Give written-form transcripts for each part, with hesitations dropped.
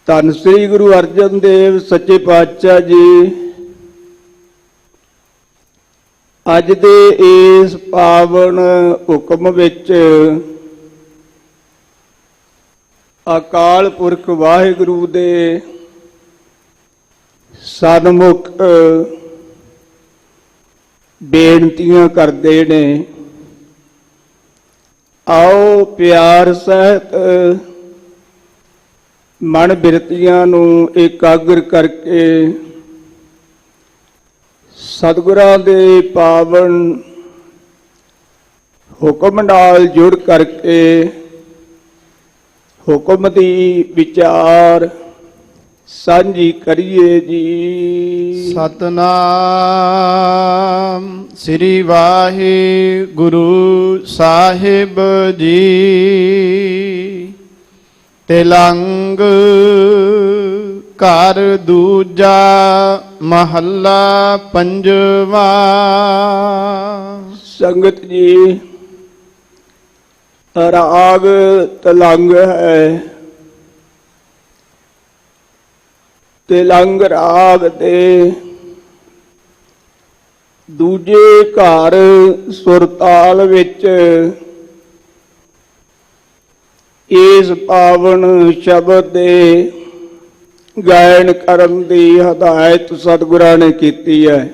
ਧੰਨ ਸ੍ਰੀ ਗੁਰੂ ਅਰਜਨ ਦੇਵ ਸੱਚੇ ਪਾਤਸ਼ਾਹ ਜੀ ਅੱਜ ਦੇ ਇਸ ਪਾਵਨ ਹੁਕਮ ਵਿੱਚ ਅਕਾਲ ਪੁਰਖ ਵਾਹਿਗੁਰੂ ਦੇ ਸਨਮੁਖ ਬੇਨਤੀਆਂ ਕਰਦੇ ਨੇ। ਆਓ ਪਿਆਰ ਸਹਿਤ ਮਨ ਬਿਰਤੀਆਂ ਨੂੰ ਇਕਾਗਰ ਕਰਕੇ ਸਤਿਗੁਰਾਂ ਦੇ ਪਾਵਨ ਹੁਕਮ ਨਾਲ ਜੁੜ ਕਰਕੇ ਹੁਕਮ ਦੀ ਵਿਚਾਰ ਸਾਂਝੀ ਕਰੀਏ ਜੀ। ਸਤਨਾਮ ਸ੍ਰੀ ਵਾਹਿਗੁਰੂ ਸਾਹਿਬ ਜੀ। ਤਿਲੰਗ ਘਰ ਦੂਜਾ ਮਹੱਲਾ ਪੰਜਵਾ। ਸੰਗਤ ਜੀ, ਰਾਗ ਤਿਲੰਗ ਹੈ। ਤਿਲੰਗ ਰਾਗ ਦੇ ਦੂਜੇ ਘਰ ਸੁਰਤਾਲ ਵਿੱਚ ਇਸ ਪਾਵਨ ਸ਼ਬਦ ਦੇ ਗਾਇਨ ਕਰਨ ਦੀ ਹਦਾਇਤ ਸਤਿਗੁਰਾਂ ਨੇ ਕੀਤੀ ਹੈ।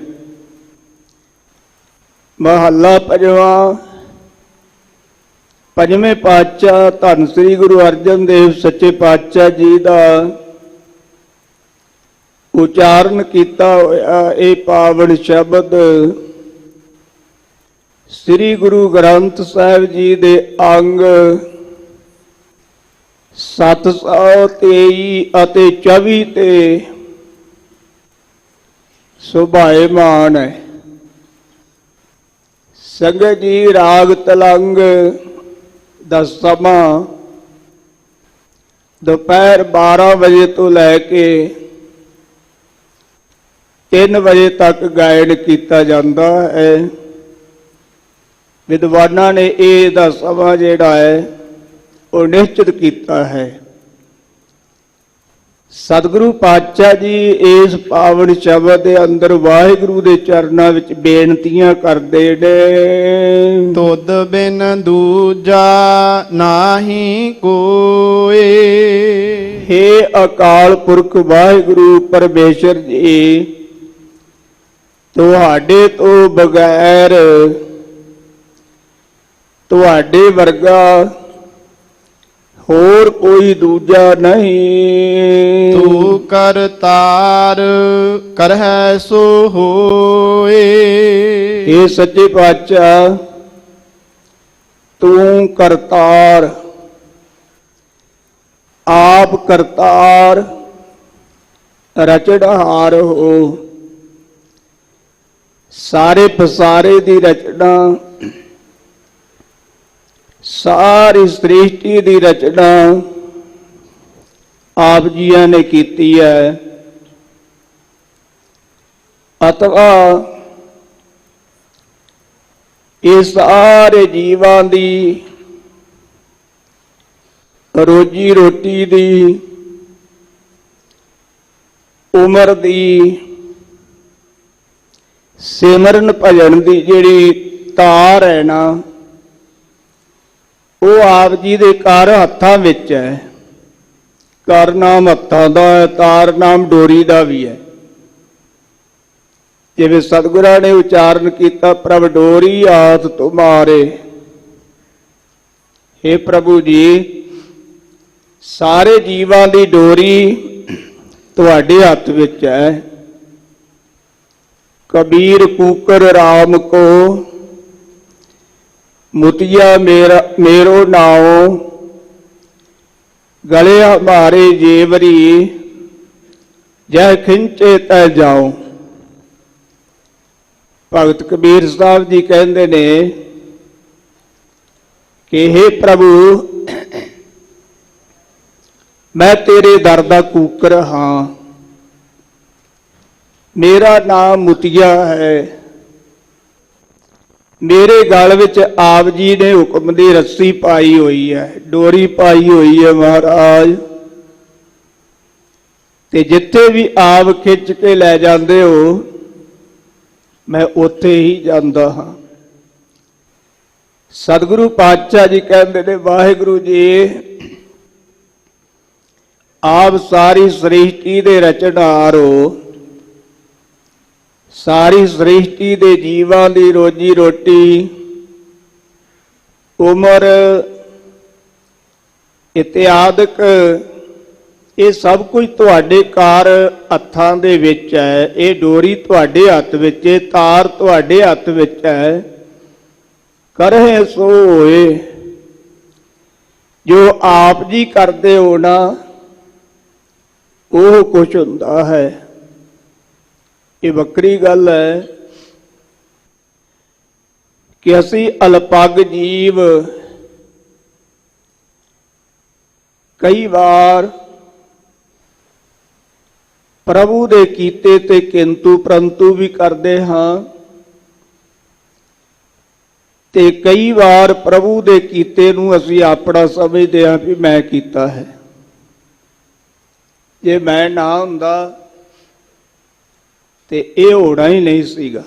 ਮਹੱਲਾ ਪੰਜਵਾਂ। ਪੰਜਵੇਂ ਪਾਤਸ਼ਾਹ ਧੰਨ ਸ੍ਰੀ ਗੁਰੂ ਅਰਜਨ ਦੇਵ ਸੱਚੇ ਪਾਤਸ਼ਾਹ ਜੀ ਦਾ ਉਚਾਰਨ ਕੀਤਾ ਹੋਇਆ ਇਹ ਪਾਵਨ ਸ਼ਬਦ ਸ੍ਰੀ ਗੁਰੂ ਗ੍ਰੰਥ ਸਾਹਿਬ ਜੀ ਦੇ ਅੰਗ 723 ਅਤੇ 24 ਤੇ ਸੁਭਾਏਮਾਨ ਹੈ। ਸੰਗਤ ਜੀ, ਰਾਗ ਤਿਲੰਗ ਦਾ ਸਮਾਂ ਦੁਪਹਿਰ 12 ਵਜੇ ਤੋਂ ਲੈ ਕੇ 3 ਵਜੇ ਤੱਕ ਗਾਇਨ ਕੀਤਾ ਜਾਂਦਾ ਹੈ। ਵਿਦਵਾਨਾਂ ਨੇ ਇਹ ਦਾ ਸਮਾਂ ਜਿਹੜਾ ਹੈ ਉਹ ਨਿਸ਼ਚਿਤ ਕੀਤਾ ਹੈ। ਸਤਿਗੁਰੂ ਪਾਤਸ਼ਾਹ ਜੀ ਇਸ ਪਾਵਨ ਸ਼ਬਦ ਦੇ ਅੰਦਰ ਵਾਹਿਗੁਰੂ ਦੇ ਚਰਨਾਂ ਵਿੱਚ ਬੇਨਤੀਆਂ ਕਰਦੇ ਨੇ। ਤੁਧ ਬਿਨ ਦੂਜਾ ਨਾਹੀ ਕੋਏ। ਹੇ ਅਕਾਲ ਪੁਰਖ ਵਾਹਿਗੁਰੂ ਪਰਮੇਸ਼ਰ ਜੀ, ਤੁਹਾਡੇ ਤੋਂ ਬਗੈਰ ਤੁਹਾਡੇ ਵਰਗਾ ਹੋਰ ਕੋਈ ਦੂਜਾ ਨਹੀਂ। ਤੂੰ ਕਰਤਾਰ ਕਰਹਿ ਸੋ ਹੋਏ। ਇਹ ਸੱਚੇ ਪਾਤਸ਼ਾਹ, ਤੂੰ ਕਰਤਾਰ, ਆਪ ਕਰਤਾਰ ਰਚਣਹਾਰ ਹੋ। ਸਾਰੇ ਪਸਾਰੇ ਦੀ ਰਚਨਾ, ਸਾਰੀ ਸ੍ਰਿਸ਼ਟੀ ਦੀ ਰਚਨਾ ਆਪ ਜੀਆਂ ਨੇ ਕੀਤੀ ਹੈ। ਅਥਵਾ ਇਹ ਸਾਰੇ ਜੀਵਾਂ ਦੀ ਰੋਜੀ ਰੋਟੀ ਦੀ, ਉਮਰ ਦੀ, ਸਿਮਰਨ ਭਜਨ ਦੀ ਜਿਹੜੀ ਤਾਰ ਹੈ ਨਾ, ਉਹ ਆਪ ਜੀ ਦੇ ਕਰ ਹੱਥਾਂ ਵਿੱਚ ਹੈ। ਕਰ ਨਾਮ ਹੱਥਾਂ ਦਾ ਹੈ, ਤਾਰ ਨਾਮ ਡੋਰੀ ਦਾ ਵੀ ਹੈ। ਜਿਵੇਂ ਸਤਿਗੁਰਾਂ ਨੇ ਉਚਾਰਨ ਕੀਤਾ, ਪ੍ਰਭ ਡੋਰੀ ਹਾਥ ਤੁਮਾਰੇ। ਹੇ ਪ੍ਰਭੂ ਜੀ, ਸਾਰੇ ਜੀਵਾਂ ਦੀ ਡੋਰੀ ਤੁਹਾਡੇ ਹੱਥ ਵਿੱਚ ਹੈ। ਕਬੀਰ ਕੂਕਰ ਰਾਮ ਕੋ ਮੁਤਿਆ ਮੇਰੋ ਨਾਉ। ਗਲੇ ਹਮਾਰੇ ਜੇਵਰੀ ਜੈ ਖਿੰਚੇ ਤੈ ਜਾਉ। ਭਗਤ ਕਬੀਰ ਸਾਹਿਬ ਜੀ ਕਹਿੰਦੇ ਨੇ ਕਿ ਹੇ ਪ੍ਰਭੂ, ਮੈਂ ਤੇਰੇ ਦਰ ਦਾ ਕੂਕਰ ਹਾਂ। ਮੇਰਾ ਨਾਮ ਮੁਤੀਆ ਹੈ। ਮੇਰੇ ਗਲ ਵਿੱਚ ਆਪ ਜੀ ਨੇ ਹੁਕਮ ਦੀ ਰੱਸੀ ਪਾਈ ਹੋਈ ਹੈ, ਡੋਰੀ ਪਾਈ ਹੋਈ ਹੈ। ਮਹਾਰਾਜ, ਤੇ ਜਿੱਥੇ ਵੀ ਆਪ ਖਿੱਚ ਕੇ ਲੈ ਜਾਂਦੇ ਹੋ ਮੈਂ ਉੱਥੇ ਹੀ ਜਾਂਦਾ ਹਾਂ। ਸਤਿਗੁਰੂ ਪਾਤਸ਼ਾਹ ਜੀ ਕਹਿੰਦੇ ਨੇ, ਵਾਹਿਗੁਰੂ ਜੀ ਆਪ ਸਾਰੀ ਸ੍ਰਿਸ਼ਟੀ ਦੇ ਰਚਨਹਾਰ ਹੋ, ਸਾਰੀ ਸ੍ਰਿਸ਼ਟੀ ਦੇ ਜੀਵਾਂ ਦੀ ਰੋਜੀ ਰੋਟੀ, ਉਮਰ ਇਤਿਆਦਿਕ ਇਹ ਸਭ ਕੁਝ ਤੁਹਾਡੇ ਕਾਰ ਹੱਥਾਂ ਦੇ ਵਿੱਚ ਹੈ। ਇਹ ਡੋਰੀ ਤੁਹਾਡੇ ਹੱਥ ਵਿੱਚ ਹੈ, ਤਾਰ ਤੁਹਾਡੇ ਹੱਥ ਵਿੱਚ ਹੈ। ਕਰਹਿ ਸੋ ਹੋਏ, ਜੋ ਆਪ ਜੀ ਕਰਦੇ ਹੋ ਨਾ ਉਹ ਕੁਛ ਹੁੰਦਾ ਹੈ। ਇਹ ਵੱਖਰੀ ਗੱਲ ਹੈ ਕਿ ਅਸੀਂ ਅਲਪੱਗ ਜੀਵ ਕਈ ਵਾਰ ਪ੍ਰਭੂ ਦੇ ਕੀਤੇ ਤੇ ਕਿੰਤੂ ਪ੍ਰੰਤੂ ਵੀ ਕਰਦੇ ਹਾਂ, ਤੇ ਕਈ ਵਾਰ ਪ੍ਰਭੂ ਦੇ ਕੀਤੇ ਨੂੰ ਅਸੀਂ ਆਪਣਾ ਸਮਝਦੇ ਹਾਂ ਵੀ ਮੈਂ ਕੀਤਾ ਹੈ। ਜੇ ਮੈਂ ਨਾ ਹੁੰਦਾ ਤੇ ਇਹ ਹੋਣਾ ਹੀ ਨਹੀਂ ਸੀਗਾ।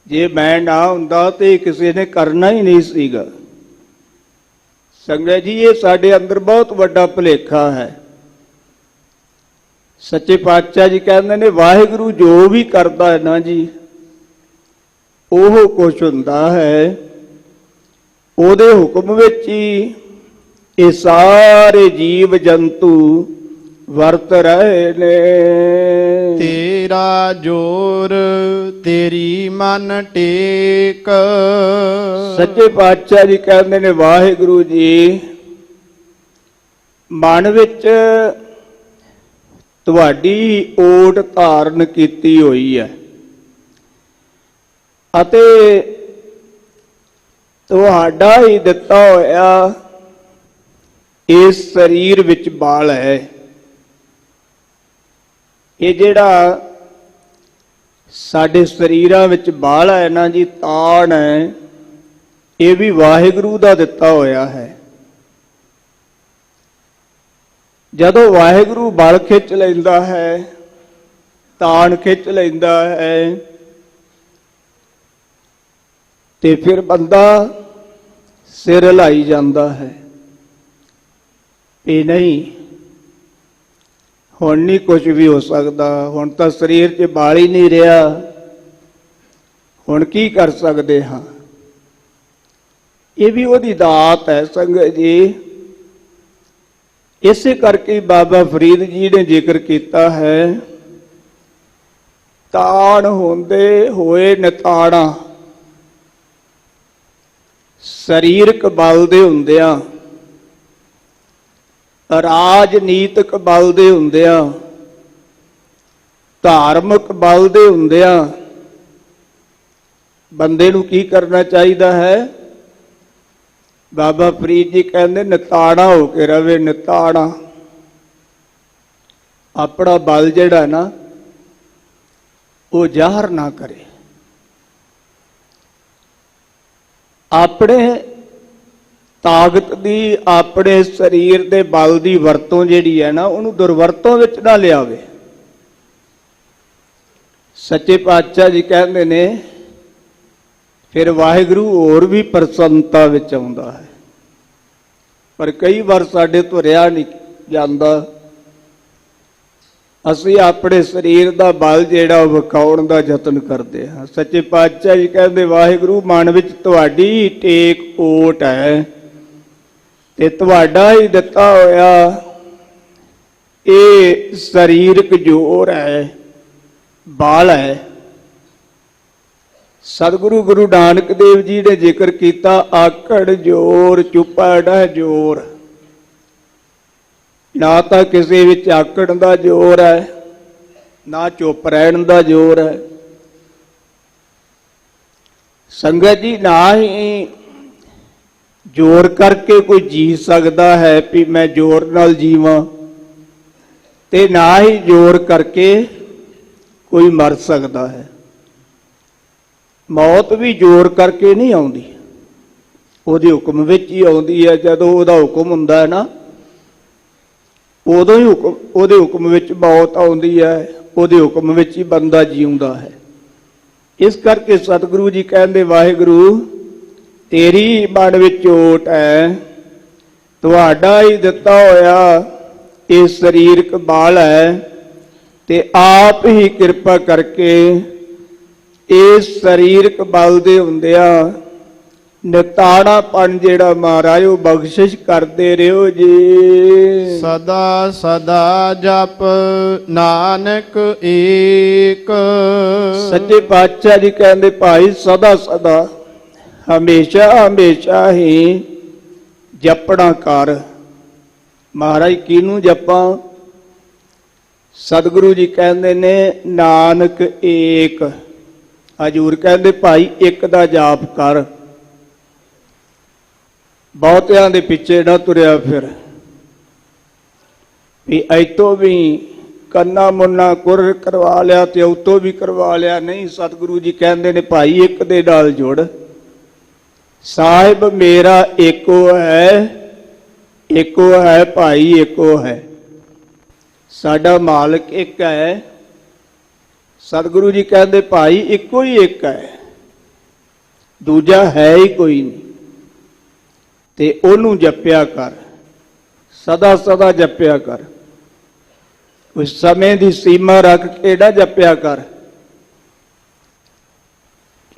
ਜੇ ਮੈਂ ਨਾ ਹੁੰਦਾ ਤੇ ਕਿਸੇ ਨੇ ਕਰਨਾ ਹੀ ਨਹੀਂ ਸੀਗਾ। ਸੰਗਤ ਜੀ, ਇਹ ਸਾਡੇ ਅੰਦਰ ਬਹੁਤ ਵੱਡਾ ਭੁਲੇਖਾ ਹੈ। ਸੱਚੇ ਪਾਤਸ਼ਾਹ ਜੀ ਕਹਿੰਦੇ ਨੇ, ਵਾਹਿਗੁਰੂ ਜੋ ਵੀ ਕਰਦਾ ਹੈ ਨਾ ਜੀ ਉਹ ਕੁਛ ਹੁੰਦਾ ਹੈ। ਉਹਦੇ ਹੁਕਮ ਵਿੱਚ ਹੀ ਇਹ ਸਾਰੇ ਜੀਵ ਜੰਤੂ ਵਰਤ ਰਹੇ ਨੇ। ਤੇਰਾ ਜੋਰ ਤੇਰੀ ਮਨ ਟੇਕ। ਸੱਚੇ ਪਾਤਸ਼ਾਹ ਜੀ ਕਹਿੰਦੇ ਨੇ, ਵਾਹਿਗੁਰੂ ਜੀ ਮਨ ਵਿੱਚ ਤੁਹਾਡੀ ਓਟ ਧਾਰਨ ਕੀਤੀ ਹੋਈ ਹੈ ਅਤੇ ਤੁਹਾਡਾ ਹੀ ਦਿੱਤਾ ਹੋਇਆ ਇਸ ਸਰੀਰ ਵਿੱਚ ਬਲ ਹੈ। ਇਹ ਜਿਹੜਾ ਸਾਡੇ ਸਰੀਰਾਂ ਵਿੱਚ ਬਲ ਹੈ ਨਾ ਜੀ, ਤਾਣ ਹੈ, ਇਹ ਵੀ ਵਾਹਿਗੁਰੂ ਦਾ ਦਿੱਤਾ ਹੋਇਆ ਹੈ। ਜਦੋਂ ਵਾਹਿਗੁਰੂ ਬਲ ਖਿੱਚ ਲੈਂਦਾ ਹੈ, ਤਾਣ ਖਿੱਚ ਲੈਂਦਾ ਹੈ, ਤੇ ਫਿਰ ਬੰਦਾ ਸਿਰ ਹਿਲਾਈ ਜਾਂਦਾ ਹੈ। ਇਹ ਨਹੀਂ, ਹੁਣ ਨਹੀਂ ਕੁਝ ਵੀ ਹੋ ਸਕਦਾ, ਹੁਣ ਤਾਂ ਸਰੀਰ 'ਚ ਬਲ ਹੀ ਨਹੀਂ ਰਿਹਾ, ਹੁਣ ਕੀ ਕਰ ਸਕਦੇ ਹਾਂ। ਇਹ ਵੀ ਉਹਦੀ ਦਾਤ ਹੈ ਸੰਗਤ ਜੀ। ਇਸੇ ਕਰਕੇ ਬਾਬਾ ਫਰੀਦ ਜੀ ਨੇ ਜ਼ਿਕਰ ਕੀਤਾ ਹੈ, ਤਾਣ ਹੁੰਦੇ ਹੋਏ ਨਿਤਾਣਾ। ਸਰੀਰਕ ਬਲ ਦੇ ਹੁੰਦਿਆਂ, ਰਾਜਨੀਤਿਕ ਬਲ ਦੇ ਹੁੰਦਿਆਂ, ਧਾਰਮਿਕ ਬਲ ਦੇ ਹੁੰਦਿਆਂ ਬੰਦੇ ਨੂੰ ਕੀ ਕਰਨਾ ਚਾਹੀਦਾ ਹੈ? ਬਾਬਾ ਫਰੀਦ ਜੀ ਕਹਿੰਦੇ ਨਿਤਾਣਾ ਹੋ ਕੇ ਰਵੇ। ਨਿਤਾਣਾ ਆਪਣਾ ਬਲ ਜਿਹੜਾ ਨਾ ਉਹ ਜ਼ਾਹਰ ਨਾ ਕਰੇ। ਆਪਣੇ ਤਾਕਤ ਦੀ, ਆਪਣੇ ਸਰੀਰ ਦੇ ਬਲ ਦੀ ਵਰਤੋਂ ਜਿਹੜੀ ਹੈ ਨਾ ਉਹਨੂੰ ਦੁਰਵਰਤੋਂ ਵਿੱਚ ਨਾ ਲਿਆਵੇ। ਸੱਚੇ ਪਾਤਸ਼ਾਹ ਜੀ ਕਹਿੰਦੇ ਨੇ ਫਿਰ ਵਾਹਿਗੁਰੂ ਹੋਰ ਵੀ ਪ੍ਰਸੰਨਤਾ ਵਿੱਚ ਆਉਂਦਾ ਹੈ। ਪਰ ਕਈ ਵਾਰ ਸਾਡੇ ਤੋਂ ਰਿਹਾ ਨਹੀਂ ਜਾਂਦਾ। ਅਸੀਂ ਆਪਣੇ ਸਰੀਰ ਦਾ ਬਲ ਜਿਹੜਾ ਉਹ ਵਿਖਾਉਣ ਦਾ ਯਤਨ ਕਰਦੇ ਹਾਂ। ਸੱਚੇ ਪਾਤਸ਼ਾਹ ਜੀ ਕਹਿੰਦੇ, ਵਾਹਿਗੁਰੂ ਮਨ ਵਿੱਚ ਤੁਹਾਡੀ ਟੇਕ ਓਟ ਹੈ ਤੇ ਤੁਹਾਡਾ ਹੀ ਦਿੱਤਾ ਹੋਇਆ ਇਹ ਸਰੀਰਕ ਜੋਰ ਹੈ, ਬਲ ਹੈ। ਸਤਿਗੁਰੂ ਗੁਰੂ ਨਾਨਕ ਦੇਵ ਜੀ ਨੇ ਜ਼ਿਕਰ ਕੀਤਾ, ਆਕੜ ਜੋਰ ਚੁਪੜ ਜੋਰ। ਨਾ ਤਾਂ ਕਿਸੇ ਵਿੱਚ ਆਕੜਨ ਦਾ ਜ਼ੋਰ ਹੈ, ਨਾ ਚੁੱਪ ਰਹਿਣ ਦਾ ਜ਼ੋਰ ਹੈ। ਸੰਗਤ ਜੀ, ਨਾ ਹੀ ਜ਼ੋਰ ਕਰਕੇ ਕੋਈ ਜੀ ਸਕਦਾ ਹੈ ਵੀ ਮੈਂ ਜ਼ੋਰ ਨਾਲ ਜੀਵਾਂ, ਤੇ ਨਾ ਹੀ ਜ਼ੋਰ ਕਰਕੇ ਕੋਈ ਮਰ ਸਕਦਾ ਹੈ। ਮੌਤ ਵੀ ਜ਼ੋਰ ਕਰਕੇ ਨਹੀਂ ਆਉਂਦੀ, ਉਹਦੇ ਹੁਕਮ ਵਿੱਚ ਹੀ ਆਉਂਦੀ ਹੈ। ਜਦੋਂ ਉਹਦਾ ਹੁਕਮ ਹੁੰਦਾ ਹੈ ਨਾ ਉਦੋਂ ਹੀ ਉਹਦੇ ਹੁਕਮ ਵਿੱਚ ਮੌਤ ਆਉਂਦੀ ਹੈ, ਉਹਦੇ ਹੁਕਮ ਵਿੱਚ ਹੀ ਬੰਦਾ ਜਿਉਂਦਾ ਹੈ। ਇਸ ਕਰਕੇ ਸਤਿਗੁਰੂ ਜੀ ਕਹਿੰਦੇ, ਵਾਹਿਗੁਰੂ ਤੇਰੀ ਮਨ ਵਿੱਚ ਓਟ ਹੈ, ਤੁਹਾਡਾ ਹੀ ਦਿੱਤਾ ਹੋਇਆ ਇਹ ਸਰੀਰਕ ਬਲ ਹੈ, ਤੇ ਆਪ ਹੀ ਕਿਰਪਾ ਕਰਕੇ ਇਸ ਸਰੀਰਕ ਬਲ ਦੇ ਹੁੰਦਿਆਂ ਨਿਤਾਣਾਪਣ ਜਿਹੜਾ ਮਹਾਰਾਜ ਉਹ ਬਖਸ਼ਿਸ਼ ਕਰਦੇ ਰਹੋ ਜੀ। ਸਦਾ ਸਦਾ ਜਪ ਨਾਨਕ ਏਕ। ਸੱਚੇ ਪਾਤਸ਼ਾਹ ਜੀ ਕਹਿੰਦੇ, ਭਾਈ ਸਦਾ ਸਦਾ ਹਮੇਸ਼ਾ ਹਮੇਸ਼ਾ ਹੀ ਜਪਣਾ ਕਰ। ਮਹਾਰਾਜ ਕਿਹਨੂੰ ਜਪਾਂ? ਸਤਿਗੁਰੂ ਜੀ ਕਹਿੰਦੇ ਨੇ ਨਾਨਕ ਏਕ। ਹਜ਼ੂਰ ਕਹਿੰਦੇ ਭਾਈ ਇੱਕ ਦਾ ਜਾਪ ਕਰ, ਬਹੁਤਿਆਂ ਦੇ ਪਿੱਛੇ ਨਾ ਤੁਰਿਆ ਫਿਰ ਵੀ ਐਤੋਂ ਵੀ ਕੰਨਾ ਮੁੰਨਾ ਕੁਰ ਕਰਵਾ ਲਿਆ ਤੇ ਉਤੋਂ ਵੀ ਕਰਵਾ ਲਿਆ। ਨਹੀਂ, ਸਤਿਗੁਰੂ ਜੀ ਕਹਿੰਦੇ ਨੇ ਭਾਈ ਇੱਕ ਦੇ ਨਾਲ ਜੁੜ। ਸਾਹਿਬ ਮੇਰਾ ਏਕੋ ਹੈ, ਏਕੋ ਹੈ ਭਾਈ ਏਕੋ ਹੈ। ਸਾਡਾ ਮਾਲਕ ਇੱਕ ਹੈ। ਸਤਿਗੁਰੂ ਜੀ ਕਹਿੰਦੇ ਭਾਈ ਇੱਕੋ ਹੀ ਇੱਕ ਹੈ, ਦੂਜਾ ਹੈ ਹੀ ਕੋਈ ਨਹੀਂ। ਤੇ ਉਹਨੂੰ ਜਪਿਆ ਕਰ, ਸਦਾ ਸਦਾ ਜਪਿਆ ਕਰ। ਕੋਈ ਸਮੇਂ ਦੀ ਸੀਮਾ ਰੱਖ ਕੇ ਨਾ ਜਪਿਆ ਕਰ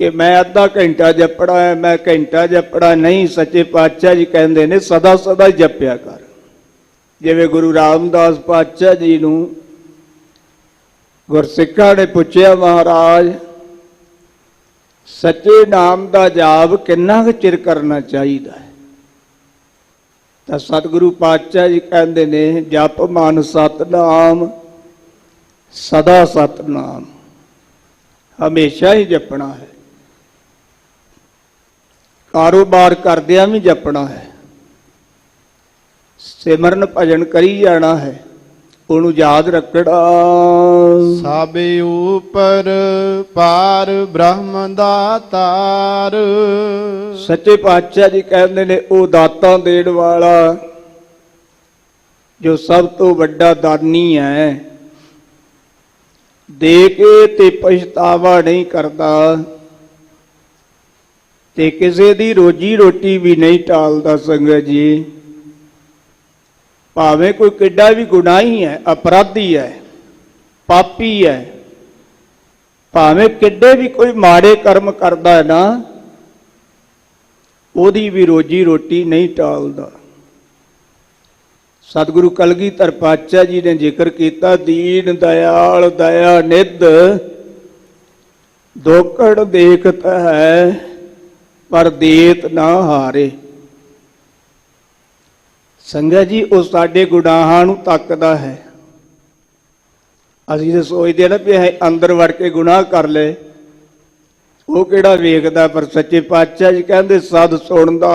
ਕਿ ਮੈਂ ਅੱਧਾ ਘੰਟਾ ਜਪਣਾ ਹੈ, ਮੈਂ ਘੰਟਾ ਜਪਣਾ ਨਹੀਂ। ਸੱਚੇ ਪਾਤਸ਼ਾਹ ਜੀ ਕਹਿੰਦੇ ਨੇ ਸਦਾ ਸਦਾ ਜਪਿਆ ਕਰ। ਜਿਵੇਂ ਗੁਰੂ ਰਾਮਦਾਸ ਪਾਤਸ਼ਾਹ ਜੀ ਨੂੰ ਗੁਰਸਿੱਖਾਂ ਨੇ ਪੁੱਛਿਆ, ਮਹਾਰਾਜ ਸੱਚੇ ਨਾਮ ਦਾ ਜਾਪ ਕਿੰਨਾ ਕੁ ਚਿਰ ਕਰਨਾ ਚਾਹੀਦਾ ਹੈ? ਤਾਂ ਸਤਿਗੁਰੂ ਪਾਤਸ਼ਾਹ ਜੀ ਕਹਿੰਦੇ ਨੇ ਜਪ ਮਨ ਸਤਿਨਾਮ, ਸਦਾ ਸਤਿਨਾਮ, ਹਮੇਸ਼ਾ ਹੀ ਜਪਣਾ ਹੈ। ਕਾਰੋਬਾਰ ਕਰਦਿਆਂ ਵੀ ਜਪਣਾ ਹੈ, ਸਿਮਰਨ ਭਜਨ ਕਰੀ ਜਾਣਾ ਹੈ, ਉਹਨੂੰ ਯਾਦ ਰੱਖਣਾ। ਸਭ ਉਪਰ ਪਾਰ ਬ੍ਰਹਮ ਦਾਤਾਰ। ਸੱਚੇ ਪਾਤਸ਼ਾਹ ਜੀ ਕਹਿੰਦੇ ਨੇ ਉਹ ਦਾਤਾਂ ਦੇਣ ਵਾਲਾ ਜੋ ਸਭ ਤੋਂ ਵੱਡਾ ਦਾਨੀ ਹੈ, ਦੇ ਕੇ ਤੇ ਪਛਤਾਵਾ ਨਹੀਂ ਕਰਦਾ, ਤੇ ਕਿਸੇ ਦੀ ਰੋਜੀ ਰੋਟੀ ਵੀ ਨਹੀਂ ਟਾਲਦਾ। ਸੰਗਤ ਜੀ, ਭਾਵੇਂ ਕੋਈ ਕਿੱਡਾ ਵੀ ਗੁਨਾਹੀ ਹੈ, ਅਪਰਾਧੀ ਹੈ, ਪਾਪੀ ਹੈ, ਭਾਵੇਂ ਕਿੱਡੇ ਵੀ ਕੋਈ ਮਾੜੇ ਕਰਮ ਕਰਦਾ ਹੈ ਨਾ, ਉਹਦੀ ਵੀ ਰੋਜੀ ਰੋਟੀ ਨਹੀਂ ਟਾਲਦਾ। ਸਤਿਗੁਰੂ ਕਲਗੀਧਰ ਪਾਤਸ਼ਾਹ ਜੀ ਨੇ ਜ਼ਿਕਰ ਕੀਤਾ, ਦੀਨ ਦਇਆਲ ਦਇਆ ਨਿਧ, ਦੋਕੜ ਦੇਖਤ ਹੈ ਪਰ ਦੇਤ ਨਾ ਹਾਰੇ। ਸੰਗਤ ਜੀ, ਉਹ ਸਾਡੇ ਗੁਨਾਹਾਂ ਨੂੰ ਤੱਕਦਾ ਹੈ। ਅਸੀਂ ਤਾਂ ਸੋਚਦੇ ਨਾ ਵੀ ਇਹ ਅੰਦਰ ਵੜ ਕੇ ਗੁਨਾਹ ਕਰ ਲਏ, ਉਹ ਕਿਹੜਾ ਵੇਖਦਾ? ਪਰ ਸੱਚੇ ਪਾਤਸ਼ਾਹ ਜੀ ਕਹਿੰਦੇ ਸਦ ਸੁਣਦਾ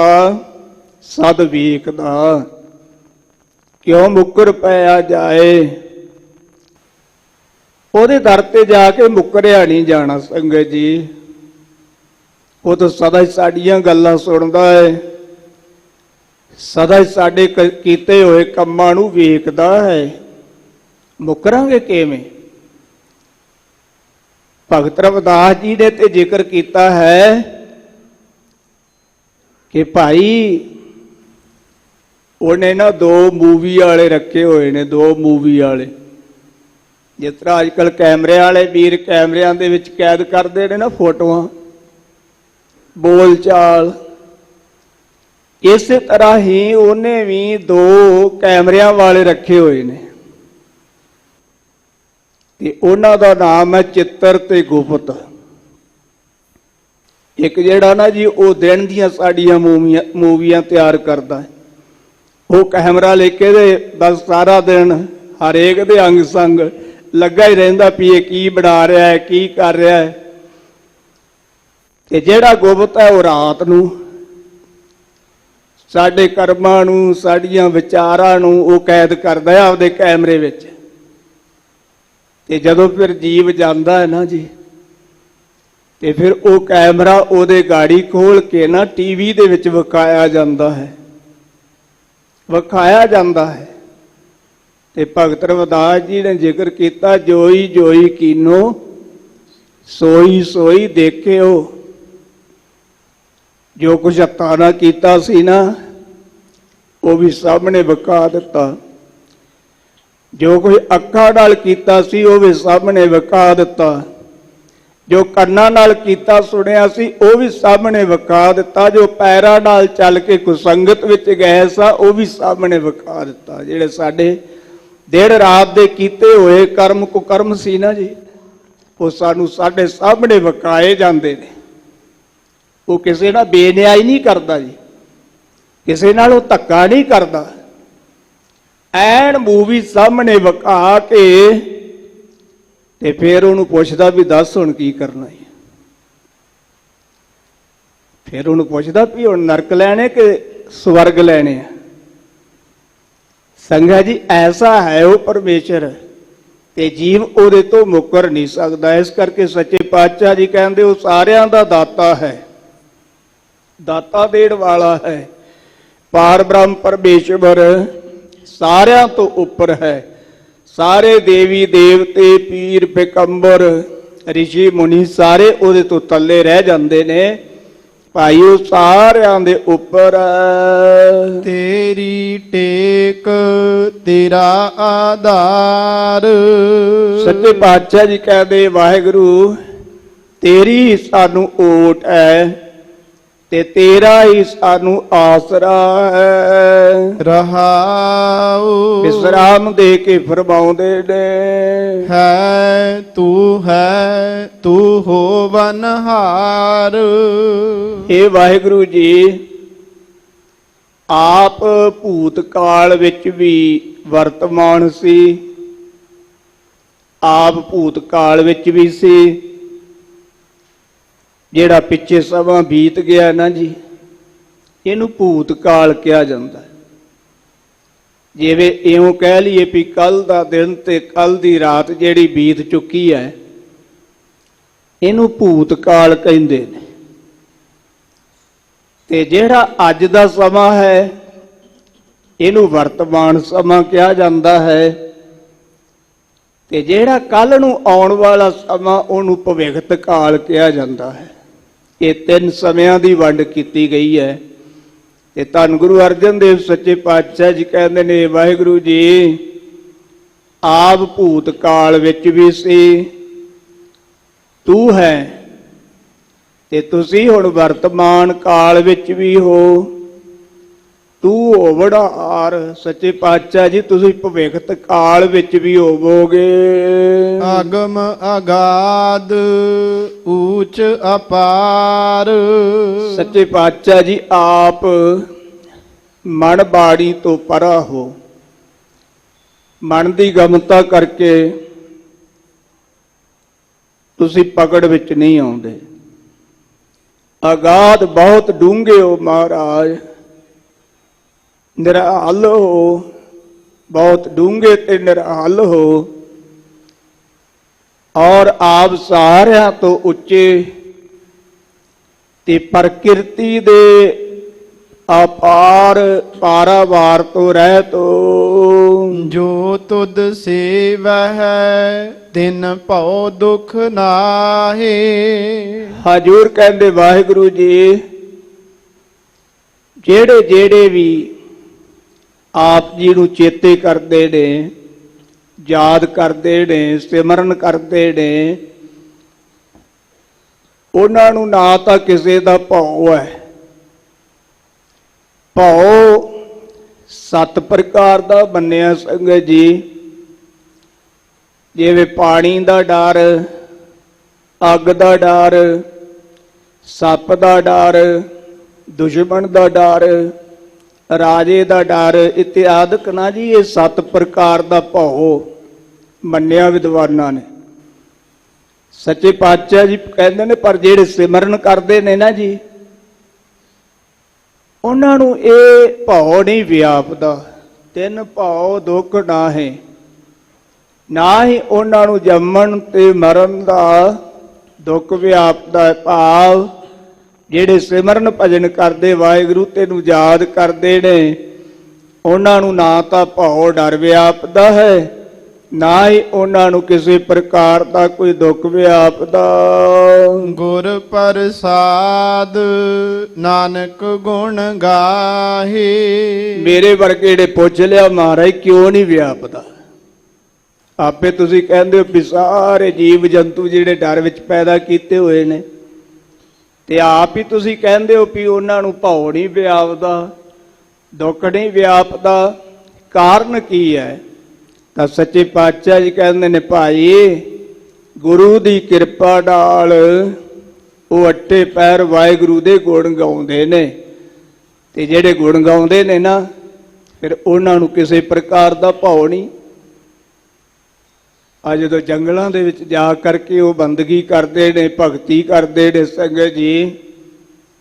ਸਦ ਵੇਖਦਾ, ਕਿਉਂ ਮੁੱਕਰ ਪਿਆ ਜਾਏ। ਉਹਦੇ ਦਰ ਤੇ ਜਾ ਕੇ ਮੁੱਕਰਿਆ ਨਹੀਂ ਜਾਣਾ। ਸੰਗਤ ਜੀ, ਉਹ ਤਾਂ ਸਦਾ ਹੀ ਸਾਡੀਆਂ ਗੱਲਾਂ ਸੁਣਦਾ ਹੈ, ਸਦਾ ਹੀ ਸਾਡੇ ਕੀਤੇ ਹੋਏ ਕੰਮਾਂ ਨੂੰ ਵੇਖਦਾ ਹੈ। ਮੁੱਕਰਾਂਗੇ ਕਿਵੇਂ? ਭਗਤ ਰਵਿਦਾਸ ਜੀ ਨੇ ਤੇ ਜ਼ਿਕਰ ਕੀਤਾ ਹੈ ਕਿ ਭਾਈ ਉਹਨੇ ਨਾ ਦੋ ਮੂਵੀ ਵਾਲੇ ਰੱਖੇ ਹੋਏ ਨੇ, ਦੋ ਮੂਵੀ ਵਾਲੇ। ਜਿਸ ਤਰ੍ਹਾਂ ਅੱਜ ਕੱਲ੍ਹ ਕੈਮਰੇ ਵਾਲੇ ਵੀਰ ਕੈਮਰਿਆਂ ਦੇ ਵਿੱਚ ਕੈਦ ਕਰਦੇ ਨੇ ਨਾ ਫੋਟੋਆਂ, ਬੋਲ ਚਾਲ, ਇਸੇ ਤਰ੍ਹਾਂ ਹੀ ਉਹਨੇ ਵੀ ਦੋ ਕੈਮਰਿਆਂ ਵਾਲੇ ਰੱਖੇ ਹੋਏ ਨੇ, ਤੇ ਉਹਨਾਂ ਦਾ ਨਾਮ ਹੈ ਚਿੱਤਰ ਤੇ ਗੁਪਤ। ਇੱਕ ਜਿਹੜਾ ਨਾ ਜੀ ਉਹ ਦਿਨ ਦੀਆਂ ਸਾਡੀਆਂ ਮੂਵੀਆਂ ਤਿਆਰ ਕਰਦਾ ਹੈ, ਉਹ ਕੈਮਰਾ ਲੈ ਕੇ ਦੇ ਬਸ ਸਾਰਾ ਦਿਨ ਹਰੇਕ ਦੇ ਅੰਗ ਸੰਗ ਲੱਗਾ ਹੀ ਰਹਿੰਦਾ ਵੀ ਇਹ ਕੀ ਬਣਾ ਰਿਹਾ ਹੈ, ਕੀ ਕਰ ਰਿਹਾ ਹੈ। ਤੇ ਜਿਹੜਾ ਗੁਪਤ ਹੈ ਉਹ ਰਾਤ ਨੂੰ ਸਾਡੇ ਕਰਮਾਂ ਨੂੰ, ਸਾਡੀਆਂ ਵਿਚਾਰਾਂ ਨੂੰ ਉਹ ਕੈਦ ਕਰਦਾ ਹੈ ਆਪਦੇ ਕੈਮਰੇ ਵਿੱਚ। ਤੇ ਜਦੋਂ ਫਿਰ ਜੀਵ ਜਾਂਦਾ ਹੈ ਨਾ ਜੀ, ਤੇ ਫਿਰ ਉਹ ਕੈਮਰਾ ਉਹਦੇ ਗਾੜੀ ਖੋਲ ਕੇ ਨਾ ਟੀਵੀ ਦੇ ਵਿੱਚ ਵਿਖਾਇਆ ਜਾਂਦਾ ਹੈ, ਵਿਖਾਇਆ ਜਾਂਦਾ ਹੈ। ਤੇ ਭਗਤ ਰਵਿਦਾਸ ਜੀ ਨੇ ਜ਼ਿਕਰ ਕੀਤਾ, ਜੋਈ ਜੋਈ ਕੀਨੋ ਸੋਈ ਸੋਈ ਦੇਖਿਓ। ਜੋ ਕੁਝ ਹੱਥਾਂ ਨਾਲ ਕੀਤਾ ਸੀ ਨਾ, ਉਹ ਵੀ ਸਾਹਮਣੇ ਵਿਖਾ ਦਿੱਤਾ। ਜੋ ਕੁਝ ਅੱਖਾਂ ਨਾਲ ਕੀਤਾ ਸੀ, ਉਹ ਵੀ ਸਾਹਮਣੇ ਵਿਖਾ ਦਿੱਤਾ। ਜੋ ਕੰਨਾਂ ਨਾਲ ਕੀਤਾ ਸੁਣਿਆ ਸੀ, ਉਹ ਵੀ ਸਾਹਮਣੇ ਵਿਖਾ ਦਿੱਤਾ। ਜੋ ਪੈਰਾਂ ਨਾਲ ਚੱਲ ਕੇ ਕੁਸੰਗਤ ਵਿੱਚ ਗਏ ਸਾ, ਉਹ ਵੀ ਸਾਹਮਣੇ ਵਿਖਾ ਦਿੱਤਾ। ਜਿਹੜੇ ਸਾਡੇ ਦਿਨ ਰਾਤ ਦੇ ਕੀਤੇ ਹੋਏ ਕਰਮ ਕੁਕਰਮ ਸੀ ਨਾ ਜੀ, ਉਹ ਸਾਨੂੰ ਸਾਡੇ ਸਾਹਮਣੇ ਵਿਖਾਏ ਜਾਂਦੇ ਨੇ। ਉਹ ਕਿਸੇ ਨਾਲ ਬੇਨਿਆਈ ਨਹੀਂ ਕਰਦਾ ਜੀ, ਕਿਸੇ ਨਾਲ ਉਹ ਧੱਕਾ ਨਹੀਂ ਕਰਦਾ। ਐਨ ਮੂਵੀ ਸਾਹਮਣੇ ਵਿਖਾ ਕੇ ਤੇ ਫਿਰ ਉਹਨੂੰ ਪੁੱਛਦਾ ਵੀ ਦੱਸ ਹੁਣ ਕੀ ਕਰਨਾ ਹੈ। ਫਿਰ ਉਹਨੂੰ ਪੁੱਛਦਾ ਵੀ ਹੁਣ ਨਰਕ ਲੈਣੇ ਕਿ ਸਵਰਗ ਲੈਣੇ ਆ। ਸੰਗਤ ਜੀ, ਐਸਾ ਹੈ ਉਹ ਪਰਮੇਸ਼ਰ, ਤੇ ਜੀਵ ਉਹਦੇ ਤੋਂ ਮੁੱਕਰ ਨਹੀਂ ਸਕਦਾ। ਇਸ ਕਰਕੇ ਸੱਚੇ ਪਾਤਸ਼ਾਹ ਜੀ ਕਹਿੰਦੇ ਉਹ ਸਾਰਿਆਂ ਦਾ ਦਾਤਾ ਹੈ, ਦਾਤਾ ਦੇਣ ਵਾਲਾ ਹੈ। ਪਾਰ ਬ੍ਰਹਮ ਪਰਮੇਸ਼ਵਰ ਸਾਰਿਆਂ ਤੋਂ ਉੱਪਰ ਹੈ। ਸਾਰੇ ਦੇਵੀ ਦੇਵਤੇ, ਪੀਰ ਪੈਗੰਬਰ, ਰਿਸ਼ੀ ਮੁਨੀ ਸਾਰੇ ਉਹਦੇ ਤੋਂ ਥੱਲੇ ਰਹਿ ਜਾਂਦੇ ਨੇ। ਭਾਈ ਉਹ ਸਾਰਿਆਂ ਦੇ ਉੱਪਰ। ਤੇਰੀ ਟੇਕ ਤੇਰਾ ਆਧਾਰ। ਸੱਚੇ ਪਾਤਸ਼ਾਹ ਜੀ ਕਹਿੰਦੇ ਵਾਹਿਗੁਰੂ ਤੇਰੀ ਸਾਨੂੰ ਓਟ ਹੈ ਤੇ ਤੇਰਾ ਹੀ ਸਾਨੂੰ ਆਸਰਾ ਹੈ। ਰਹਾਉ ਵਿਸਰਾਮ ਦੇ ਕੇ ਫਰਮਾਉਂਦੇ ਨੇ, ਹੈ ਤੂੰ ਹੋਵਨਹਾਰ। ਇਹ ਵਾਹਿਗੁਰੂ ਜੀ ਆਪ ਭੂਤ ਕਾਲ ਵਿੱਚ ਵੀ ਵਰਤਮਾਨ ਸੀ, ਆਪ ਭੂਤ ਕਾਲ ਵਿੱਚ ਵੀ ਸੀ। ਜਿਹੜਾ ਪਿੱਛੇ ਸਮਾਂ ਬੀਤ ਗਿਆ ਨਾ ਜੀ, ਇਹਨੂੰ ਭੂਤ ਕਾਲ ਕਿਹਾ ਜਾਂਦਾ। ਜਿਵੇਂ ਇਉਂ ਕਹਿ ਲਈਏ ਵੀ ਕੱਲ ਦਾ ਦਿਨ ਤੇ ਕੱਲ ਦੀ ਰਾਤ ਜਿਹੜੀ ਬੀਤ ਚੁੱਕੀ ਹੈ, ਇਹਨੂੰ ਭੂਤ ਕਾਲ ਕਹਿੰਦੇ ਨੇ। ਤੇ ਜਿਹੜਾ ਅੱਜ ਦਾ ਸਮਾਂ ਹੈ, ਇਹਨੂੰ ਵਰਤਮਾਨ ਸਮਾਂ ਕਿਹਾ ਜਾਂਦਾ ਹੈ। ਤੇ ਜਿਹੜਾ ਕੱਲ ਨੂੰ ਆਉਣ ਵਾਲਾ ਸਮਾਂ, ਉਹਨੂੰ ਭਵਿੱਖਤ ਕਾਲ ਕਿਹਾ ਜਾਂਦਾ ਹੈ। ਇਹ ਤਿੰਨ ਸਮਿਆਂ ਦੀ ਵੰਡ ਕੀਤੀ ਗਈ ਹੈ। ਤੇ ਧੰਨ ਗੁਰੂ ਅਰਜਨ ਦੇਵ ਸੱਚੇ ਪਾਤਸ਼ਾਹ ਜੀ ਕਹਿੰਦੇ ਨੇ, ਵਾਹਿਗੁਰੂ ਜੀ ਆਪ ਭੂਤ ਕਾਲ ਵਿੱਚ ਵੀ ਸੀ, ਤੂੰ ਹੈ ਤੇ ਤੁਸੀਂ ਹੁਣ ਵਰਤਮਾਨ ਕਾਲ ਵਿੱਚ ਵੀ ਹੋ। ਤੂੰ ਹੋਵਨਹਾਰ। ਸੱਚੇ ਪਾਤਸ਼ਾਹ ਜੀ ਤੁਸੀਂ ਭਵਿੱਖਤ ਕਾਲ ਵਿੱਚ ਵੀ ਹੋਵੋਗੇ। ਆਗਮ ਅਗਾਧ ਊਚ ਅਪਾਰ। ਸੱਚੇ ਪਾਤਸ਼ਾਹ ਜੀ ਆਪ ਮਨ ਬਾਣੀ ਤੋਂ ਪਰਾ ਹੋ। ਮਨ ਦੀ ਗਮਤਾ ਕਰਕੇ ਤੁਸੀਂ ਪਕੜ ਵਿੱਚ ਨਹੀਂ ਆਉਂਦੇ। ਅਗਾਧ ਬਹੁਤ ਡੂੰਘੇ ਹੋ ਮਹਾਰਾਜ, ਨਿਰਾਲ ਹੋ, ਬਹੁਤ ਡੂੰਘੇ ਤੇ ਨਿਰਾਲ ਹੋ। ਔਰ ਆਪ ਸਾਰਿਆਂ ਤੋਂ ਉੱਚੇ ਤੇ ਪ੍ਰਕਿਰਤੀ ਦੇ ਅਪਾਰ ਪਾਰਾਵਾਰ ਤੋਂ ਰਹਿਤ ਹੋ। ਜੋ ਤੁਧ ਸੇਵਹਿ ਤਿਨ ਭਉ ਦੁਖ ਨਾਹੀ। ਹਜੂਰ ਕਹਿੰਦੇ ਵਾਹਿਗੁਰੂ ਜੀ ਜਿਹੜੇ ਜਿਹੜੇ ਵੀ ਆਪ ਜੀ ਨੂੰ ਚੇਤੇ ਕਰਦੇ ਨੇ, ਯਾਦ ਕਰਦੇ ਨੇ, ਸਿਮਰਨ ਕਰਦੇ ਨੇ, ਉਹਨਾਂ ਨੂੰ ਨਾ ਤਾਂ ਕਿਸੇ ਦਾ ਭਉ ਹੈ। ਭਉ 7 ਪ੍ਰਕਾਰ ਦਾ ਮੰਨਿਆ ਸੰਗਤ ਜੀ। ਜਿਵੇਂ ਪਾਣੀ ਦਾ ਡਰ, ਅੱਗ ਦਾ ਡਰ, ਸੱਪ ਦਾ ਡਰ, ਦੁਸ਼ਮਣ ਦਾ ਡਰ, ਰਾਜੇ ਦਾ ਡਰ ਇਤਿਆਦਿਕ ਨਾ ਜੀ, ਇਹ 7 ਪ੍ਰਕਾਰ ਦਾ ਭਉ ਮੰਨਿਆ ਵਿਦਵਾਨਾਂ ਨੇ। ਸੱਚੇ ਪਾਤਸ਼ਾਹ ਜੀ ਕਹਿੰਦੇ ਨੇ ਪਰ ਜਿਹੜੇ ਸਿਮਰਨ ਕਰਦੇ ਨੇ ਨਾ ਜੀ, ਉਹਨਾਂ ਨੂੰ ਇਹ ਭਉ ਨਹੀਂ ਵਿਆਪਦਾ। 3 ਭਉ ਦੁੱਖ ਨਾਹੀਂ। ਨਾ ਹੀ ਉਹਨਾਂ ਨੂੰ ਜੰਮਣ ਤੇ ਮਰਨ ਦਾ ਦੁੱਖ ਵਿਆਪਦਾ। ਭਾਵ ਜਿਹੜੇ ਸਿਮਰਨ ਭਜਨ ਕਰਦੇ, ਵਾਹਿਗੁਰੂ ਤੈਨੂੰ ਯਾਦ ਕਰਦੇ ਨੇ, ਉਹਨਾਂ ਨੂੰ ਨਾ ਤਾਂ ਭਉ ਡਰ ਵਿਆਪਦਾ ਹੈ, ਨਾ ਹੀ ਉਹਨਾਂ ਨੂੰ ਕਿਸੇ ਪ੍ਰਕਾਰ ਦਾ ਕੋਈ ਦੁੱਖ ਵਿਆਪਦਾ। ਗੁਰ ਪ੍ਰਸਾਦ ਨਾਨਕ ਗੁਣ ਗਾਹੇ। ਮੇਰੇ ਵਰਗੇ ਜਿਹੜੇ ਪੁੱਛ ਲਿਆ ਮਹਾਰਾਜ ਕਿਉਂ ਨਹੀਂ ਵਿਆਪਦਾ, ਆਪੇ ਤੁਸੀਂ ਕਹਿੰਦੇ ਹੋ ਵੀ ਸਾਰੇ ਜੀਵ ਜੰਤੂ ਜਿਹੜੇ ਡਰ ਵਿੱਚ ਪੈਦਾ ਕੀਤੇ ਹੋਏ ਨੇ, ਤੇ ਆਪ ਹੀ ਤੁਸੀਂ ਕਹਿੰਦੇ ਹੋ ਵੀ ਉਹਨਾਂ ਨੂੰ ਭਉ ਨਹੀਂ ਵਿਆਪਦਾ, ਦੁੱਖ ਨਹੀਂ ਵਿਆਪਦਾ, ਕਾਰਨ ਕੀ ਹੈ? ਤਾਂ ਸੱਚੇ ਪਾਤਸ਼ਾਹ ਜੀ ਕਹਿੰਦੇ ਨੇ ਭਾਈ ਗੁਰੂ ਦੀ ਕਿਰਪਾ ਨਾਲ ਉਹ ਅੱਠੇ ਪੈਰ ਵਾਹਿਗੁਰੂ ਦੇ ਗੁਣ ਗਾਉਂਦੇ ਨੇ, ਤੇ ਜਿਹੜੇ ਗੁਣ ਗਾਉਂਦੇ ਨੇ ਨਾ ਫਿਰ ਉਹਨਾਂ ਨੂੰ ਕਿਸੇ ਪ੍ਰਕਾਰ ਦਾ ਭਉ ਨਹੀਂ। ਆ ਜਦੋਂ ਜੰਗਲਾਂ ਦੇ ਵਿੱਚ ਜਾ ਕਰਕੇ ਉਹ ਬੰਦਗੀ ਕਰਦੇ ਨੇ, ਭਗਤੀ ਕਰਦੇ ਨੇ ਸੰਗਤ ਜੀ,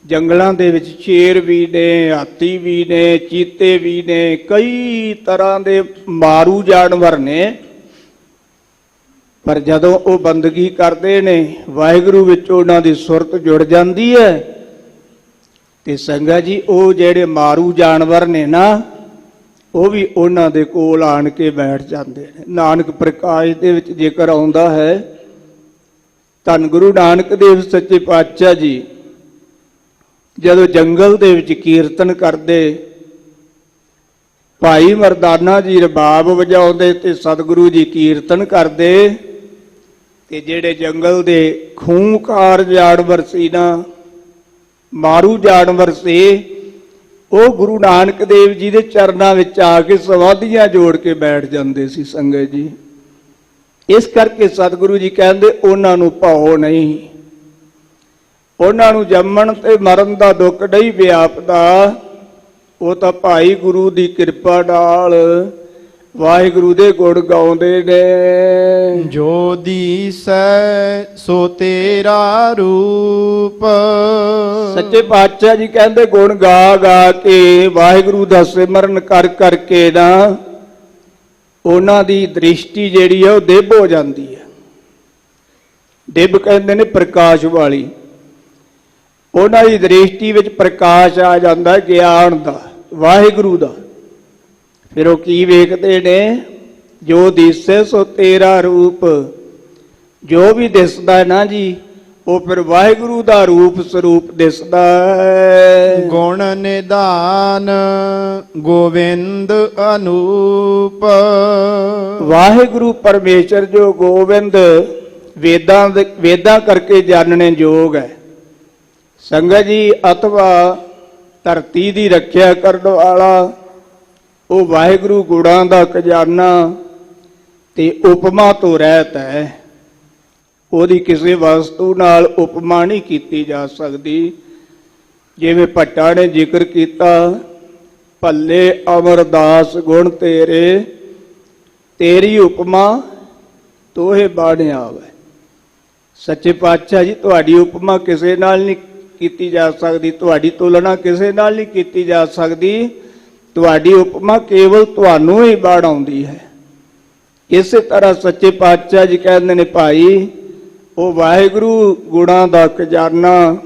ਜੰਗਲਾਂ ਦੇ ਵਿੱਚ ਸ਼ੇਰ ਵੀ ਨੇ, ਹਾਥੀ ਵੀ ਨੇ, ਚੀਤੇ ਵੀ ਨੇ, ਕਈ ਤਰ੍ਹਾਂ ਦੇ ਮਾਰੂ ਜਾਨਵਰ ਨੇ, ਪਰ ਜਦੋਂ ਉਹ ਬੰਦਗੀ ਕਰਦੇ ਨੇ ਵਾਹਿਗੁਰੂ ਵਿੱਚ ਉਹਨਾਂ ਦੀ ਸੁਰਤ ਜੁੜ ਜਾਂਦੀ ਹੈ, ਤੇ ਸੰਗਤ ਜੀ ਉਹ ਜਿਹੜੇ ਮਾਰੂ ਜਾਨਵਰ ਨੇ ਨਾ ਉਹ ਵੀ ਉਹਨਾਂ ਦੇ ਕੋਲ ਆਣ ਕੇ ਬੈਠ ਜਾਂਦੇ ਨੇ। ਨਾਨਕ ਪ੍ਰਕਾਸ਼ ਦੇ ਵਿੱਚ ਜ਼ਿਕਰ ਆਉਂਦਾ ਹੈ, ਧੰਨ ਗੁਰੂ ਨਾਨਕ ਦੇਵ ਸੱਚੇ ਪਾਤਸ਼ਾਹ ਜੀ ਜਦੋਂ ਜੰਗਲ ਦੇ ਵਿੱਚ ਕੀਰਤਨ ਕਰਦੇ, ਭਾਈ ਮਰਦਾਨਾ ਜੀ ਰਬਾਬ ਵਜਾਉਂਦੇ ਤੇ ਸਤਿਗੁਰੂ ਜੀ ਕੀਰਤਨ ਕਰਦੇ, ਤੇ ਜਿਹੜੇ ਜੰਗਲ ਦੇ ਖੂੰਖਾਰ ਜਾਨਵਰ ਸੀ ਨਾ, ਮਾਰੂ ਜਾਨਵਰ ਸੀ, ਉਹ ਗੁਰੂ ਨਾਨਕ ਦੇਵ ਜੀ ਦੇ ਚਰਨਾਂ ਵਿੱਚ ਆ ਕੇ ਸਮਾਧੀਆਂ ਜੋੜ ਕੇ ਬੈਠ ਜਾਂਦੇ ਸੀ ਸੰਗਤ ਜੀ। ਇਸ ਕਰਕੇ ਸਤਿਗੁਰੂ ਜੀ ਕਹਿੰਦੇ ਉਹਨਾਂ ਨੂੰ ਭਉ ਨਹੀਂ, ਉਹਨਾਂ ਨੂੰ ਜੰਮਣ ਤੇ ਮਰਨ ਦਾ ਦੁੱਖ ਨਹੀਂ ਵਿਆਪਦਾ, ਉਹ ਤਾਂ ਭਾਈ ਗੁਰੂ ਦੀ ਕਿਰਪਾ ਨਾਲ ਵਾਹਿਗੁਰੂ ਦੇ ਗੁਣ ਗਾਉਂਦੇ ਨੇ। ਜੋ ਦੀਸੈ ਸੋ ਤੇਰਾ ਰੂਪ। ਸੱਚੇ ਪਾਤਸ਼ਾਹ ਜੀ ਕਹਿੰਦੇ ਗੁਣ ਗਾ ਗਾ ਕੇ ਵਾਹਿਗੁਰੂ ਦਾ ਸਿਮਰਨ ਕਰ ਕਰਕੇ ਨਾ ਉਹਨਾਂ ਦੀ ਦ੍ਰਿਸ਼ਟੀ ਜਿਹੜੀ ਹੈ ਉਹ ਦਿਵ ਹੋ ਜਾਂਦੀ ਹੈ। ਦਿਵ ਕਹਿੰਦੇ ਨੇ ਪ੍ਰਕਾਸ਼ ਵਾਲੀ, ਉਹਨਾਂ ਦੀ ਦ੍ਰਿਸ਼ਟੀ ਵਿੱਚ ਪ੍ਰਕਾਸ਼ ਆ ਜਾਂਦਾ ਗਿਆਨ ਦਾ, ਵਾਹਿਗੁਰੂ ਦਾ। ਫਿਰ ਉਹ ਕੀ ਵੇਖਦੇ ਨੇ? ਜੋ ਦਿਸੈ ਸੋ ਤੇਰਾ ਰੂਪ। ਜੋ ਵੀ ਦਿਸਦਾ ਨਾ ਜੀ ਉਹ ਫਿਰ ਵਾਹਿਗੁਰੂ ਦਾ ਰੂਪ ਸਰੂਪ ਦਿਸਦਾ ਹੈ। ਗੁਣ ਨਿਧਾਨ ਗੋਵਿੰਦ ਅਨੂਪ। ਵਾਹਿਗੁਰੂ ਪਰਮੇਸ਼ਰ ਜੋ ਗੋਬਿੰਦ ਵੇਦਾਂ ਕਰਕੇ ਜਾਣਨੇ ਯੋਗ ਹੈ ਸੰਗਤ ਜੀ, ਅਥਵਾ ਧਰਤੀ ਦੀ ਰੱਖਿਆ ਕਰਨ ਵਾਲਾ ਉਹ ਵਾਹਿਗੁਰੂ ਗੁਣਾਂ ਦਾ ਖਜ਼ਾਨਾ ਤੇ ਉਪਮਾ ਤੋਂ ਰਹਿਤ ਹੈ। ਉਹਦੀ ਕਿਸੇ ਵਸਤੂ ਨਾਲ ਉਪਮਾ ਨਹੀਂ ਕੀਤੀ ਜਾ ਸਕਦੀ। ਜਿਵੇਂ ਭੱਟਾ ਨੇ ਜ਼ਿਕਰ ਕੀਤਾ, ਭੱਲੇ ਅਮਰਦਾਸ ਗੁਣ ਤੇਰੇ, ਤੇਰੀ ਉਪਮਾ ਤੋਹੇ ਬਾਣੇ ਆਵੇ। ਸੱਚੇ ਪਾਤਸ਼ਾਹ ਜੀ ਤੁਹਾਡੀ ਉਪਮਾ ਕਿਸੇ ਨਾਲ ਨਹੀਂ ਕੀਤੀ ਜਾ ਸਕਦੀ, ਤੁਹਾਡੀ ਤੁਲਨਾ ਕਿਸੇ ਨਾਲ ਨਹੀਂ ਕੀਤੀ ਜਾ ਸਕਦੀ। ਤੁਹਾਡੀ ਉਪਮਾ ਕੇਵਲ ਤੁਹਾਨੂੰ ਹੀ ਬਾੜ ਆਉਂਦੀ ਹੈ। ਇਸੇ ਤਰ੍ਹਾਂ ਸੱਚੇ ਪਾਤਸ਼ਾਹ ਜੀ ਕਹਿੰਦੇ ਨੇ ਭਾਈ ਉਹ ਵਾਹਿਗੁਰੂ ਗੁਣਾਂ ਦਾ ਖਜ਼ਾਨਾ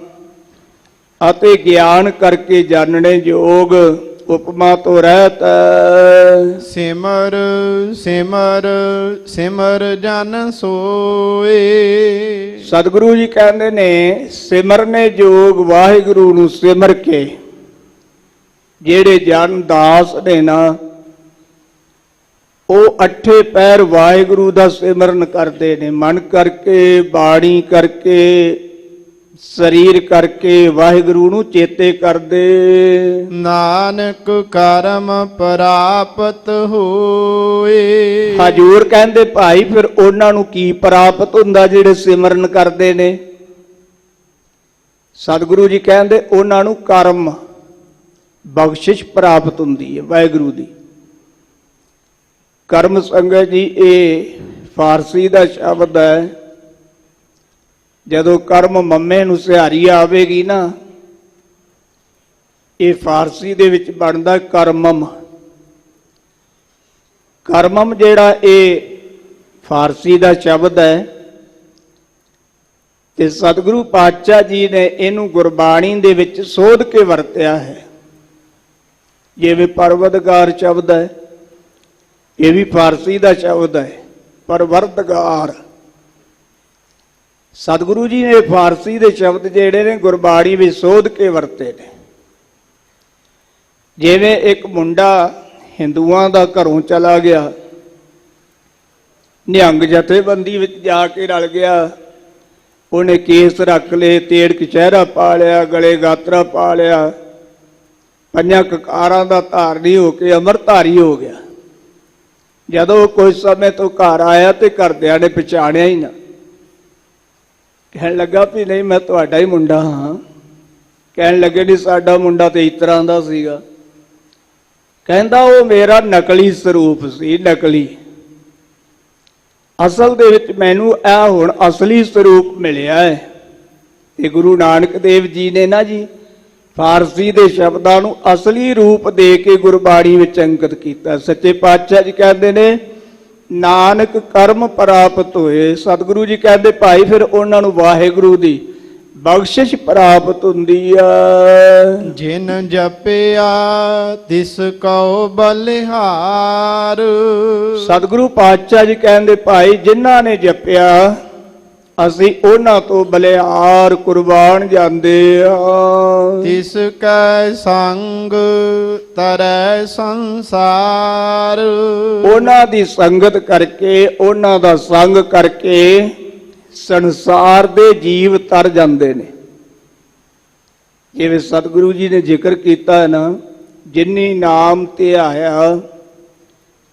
ਅਤੇ ਗਿਆਨ ਕਰਕੇ ਜਾਣਨੇ ਯੋਗ ਉਪਮਾ ਤੋਂ ਰਹਿਤ। ਸਿਮਰ ਸਿਮਰ ਸਿਮਰ ਜਨ ਸੋਏ। ਸਤਿਗੁਰੂ ਜੀ ਕਹਿੰਦੇ ਨੇ ਸਿਮਰਨੇ ਯੋਗ ਵਾਹਿਗੁਰੂ ਨੂੰ ਸਿਮਰ ਕੇ ਜਿਹੜੇ ਜਨ ਦਾਸ ਨੇ ਨਾ ਉਹ ਅੱਠੇ ਪੈਰ ਵਾਹਿਗੁਰੂ ਦਾ ਸਿਮਰਨ ਕਰਦੇ ਨੇ, ਮਨ ਕਰਕੇ, ਬਾਣੀ ਕਰਕੇ, ਸਰੀਰ ਕਰਕੇ ਵਾਹਿਗੁਰੂ ਨੂੰ ਚੇਤੇ ਕਰਦੇ। ਨਾਨਕ ਕਰਮ ਪ੍ਰਾਪਤ ਹੋਏ। ਹਜੂਰ ਕਹਿੰਦੇ ਭਾਈ ਫਿਰ ਉਹਨਾਂ ਨੂੰ ਕੀ ਪ੍ਰਾਪਤ ਹੁੰਦਾ ਜਿਹੜੇ ਸਿਮਰਨ ਕਰਦੇ ਨੇ? ਸਤਿਗੁਰੂ ਜੀ ਕਹਿੰਦੇ ਉਹਨਾਂ ਨੂੰ ਕਰਮ ਬਖਸ਼ਿਸ਼ ਪ੍ਰਾਪਤ ਹੁੰਦੀ ਹੈ ਵਾਹਿਗੁਰੂ ਦੀ। ਕਰਮ ਸੰਗਤ ਜੀ ਇਹ ਫਾਰਸੀ ਦਾ ਸ਼ਬਦ ਹੈ। ਜਦੋਂ ਕਰਮ ਮੰਮੇ ਨੂੰ ਸਿਹਾਰੀ ਆਵੇਗੀ ਨਾ, ਇਹ ਫਾਰਸੀ ਦੇ ਵਿੱਚ ਬਣਦਾ ਕਰਮਮ। ਕਰਮਮ ਜਿਹੜਾ ਇਹ ਫਾਰਸੀ ਦਾ ਸ਼ਬਦ ਹੈ ਤੇ ਸਤਿਗੁਰੂ ਪਾਤਸ਼ਾਹ ਜੀ ਨੇ ਇਹਨੂੰ ਗੁਰਬਾਣੀ ਦੇ ਵਿੱਚ ਸੋਧ ਕੇ ਵਰਤਿਆ ਹੈ। ਜਿਵੇਂ ਪਰਵਤਗਾਰ ਸ਼ਬਦ ਹੈ, ਇਹ ਵੀ ਫਾਰਸੀ ਦਾ ਸ਼ਬਦ ਹੈ, ਪਰਵਰਤਗਾਰ। ਸਤਿਗੁਰੂ ਜੀ ਨੇ ਫਾਰਸੀ ਦੇ ਸ਼ਬਦ ਜਿਹੜੇ ਨੇ ਗੁਰਬਾਣੀ ਵਿੱਚ ਸੋਧ ਕੇ ਵਰਤੇ ਨੇ। ਜਿਵੇਂ ਇੱਕ ਮੁੰਡਾ ਹਿੰਦੂਆਂ ਦਾ ਘਰੋਂ ਚਲਾ ਗਿਆ, ਨਿਹੰਗ ਜਥੇਬੰਦੀ ਵਿੱਚ ਜਾ ਕੇ ਰਲ ਗਿਆ, ਉਹਨੇ ਕੇਸ ਰੱਖ ਲਏ, ਤੇੜ ਕਚਹਿਰਾ ਪਾ ਲਿਆ, ਗਲੇ ਗਾਤਰਾ ਪਾ ਲਿਆ, 5 ਕਕਾਰਾਂ ਦਾ ਧਾਰਨੀ ਹੋ ਕੇ ਅੰਮ੍ਰਿਤਧਾਰੀ ਹੋ ਗਿਆ। ਜਦੋਂ ਕੁਝ ਸਮੇਂ ਤੋਂ ਘਰ ਆਇਆ ਤੇ ਘਰਦਿਆਂ ਨੇ ਪਛਾਣਿਆ ਹੀ ਨਾ। ਕਹਿਣ ਲੱਗਾ ਵੀ ਨਹੀਂ, ਮੈਂ ਤੁਹਾਡਾ ਹੀ ਮੁੰਡਾ ਹਾਂ। ਕਹਿਣ ਲੱਗੇ ਨਹੀਂ, ਸਾਡਾ ਮੁੰਡਾ ਤੇ ਇਸ ਤਰ੍ਹਾਂ ਦਾ ਸੀਗਾ। ਕਹਿੰਦਾ ਉਹ ਮੇਰਾ ਨਕਲੀ ਸਰੂਪ ਸੀ, ਨਕਲੀ। ਅਸਲ ਦੇ ਵਿੱਚ ਮੈਨੂੰ ਇਹ ਹੁਣ ਅਸਲੀ ਸਰੂਪ ਮਿਲਿਆ ਹੈ। ਤੇ ਗੁਰੂ ਨਾਨਕ ਦੇਵ ਜੀ ਨੇ ਨਾ ਜੀ ਫਾਰਸੀ ਦੇ ਸ਼ਬਦਾਂ ਨੂੰ ਅਸਲੀ ਰੂਪ ਦੇ ਕੇ ਗੁਰਬਾਣੀ ਵਿੱਚ ਅੰਕਿਤ ਕੀਤਾ। ਸੱਚੇ ਪਾਤਸ਼ਾਹ ਜੀ ਕਹਿੰਦੇ ਨੇ ਨਾਨਕ ਕਰਮ ਪ੍ਰਾਪਤ ਹੋਏ। ਸਤਿਗੁਰੂ ਜੀ ਕਹਿੰਦੇ ਭਾਈ ਫਿਰ ਉਹਨਾਂ ਨੂੰ ਵਾਹਿਗੁਰੂ ਦੀ ਬਖਸ਼ਿਸ਼ ਪ੍ਰਾਪਤ ਹੁੰਦੀ ਆ। ਜਿਨ ਜਪਿਆ ਤਿਸ ਕਉ ਬਲਿਹਾਰ। ਸਤਿਗੁਰੂ ਪਾਤਸ਼ਾਹ ਜੀ ਕਹਿੰਦੇ ਭਾਈ ਜਿਨ੍ਹਾਂ ਨੇ ਜਪਿਆ ਅਸੀਂ ਉਹਨਾਂ ਤੋਂ ਬਲਿਹਾਰ ਕੁਰਬਾਨ ਜਾਂਦੇ ਆ। ਤਿਸ ਕੈ ਸੰਗ ਤਰੈ ਸੰਸਾਰ। ਉਹਨਾਂ ਦੀ ਸੰਗਤ ਕਰਕੇ, ਉਹਨਾਂ ਦਾ ਸੰਗ ਕਰਕੇ ਸੰਸਾਰ ਦੇ ਜੀਵ ਤਰ ਜਾਂਦੇ ਨੇ। ਜਿਵੇਂ ਸਤਿਗੁਰੂ ਜੀ ਨੇ ਜ਼ਿਕਰ ਕੀਤਾ ਹੈ ਨਾ, ਜਿਨੀ ਨਾਮ ਧਿਆਇਆ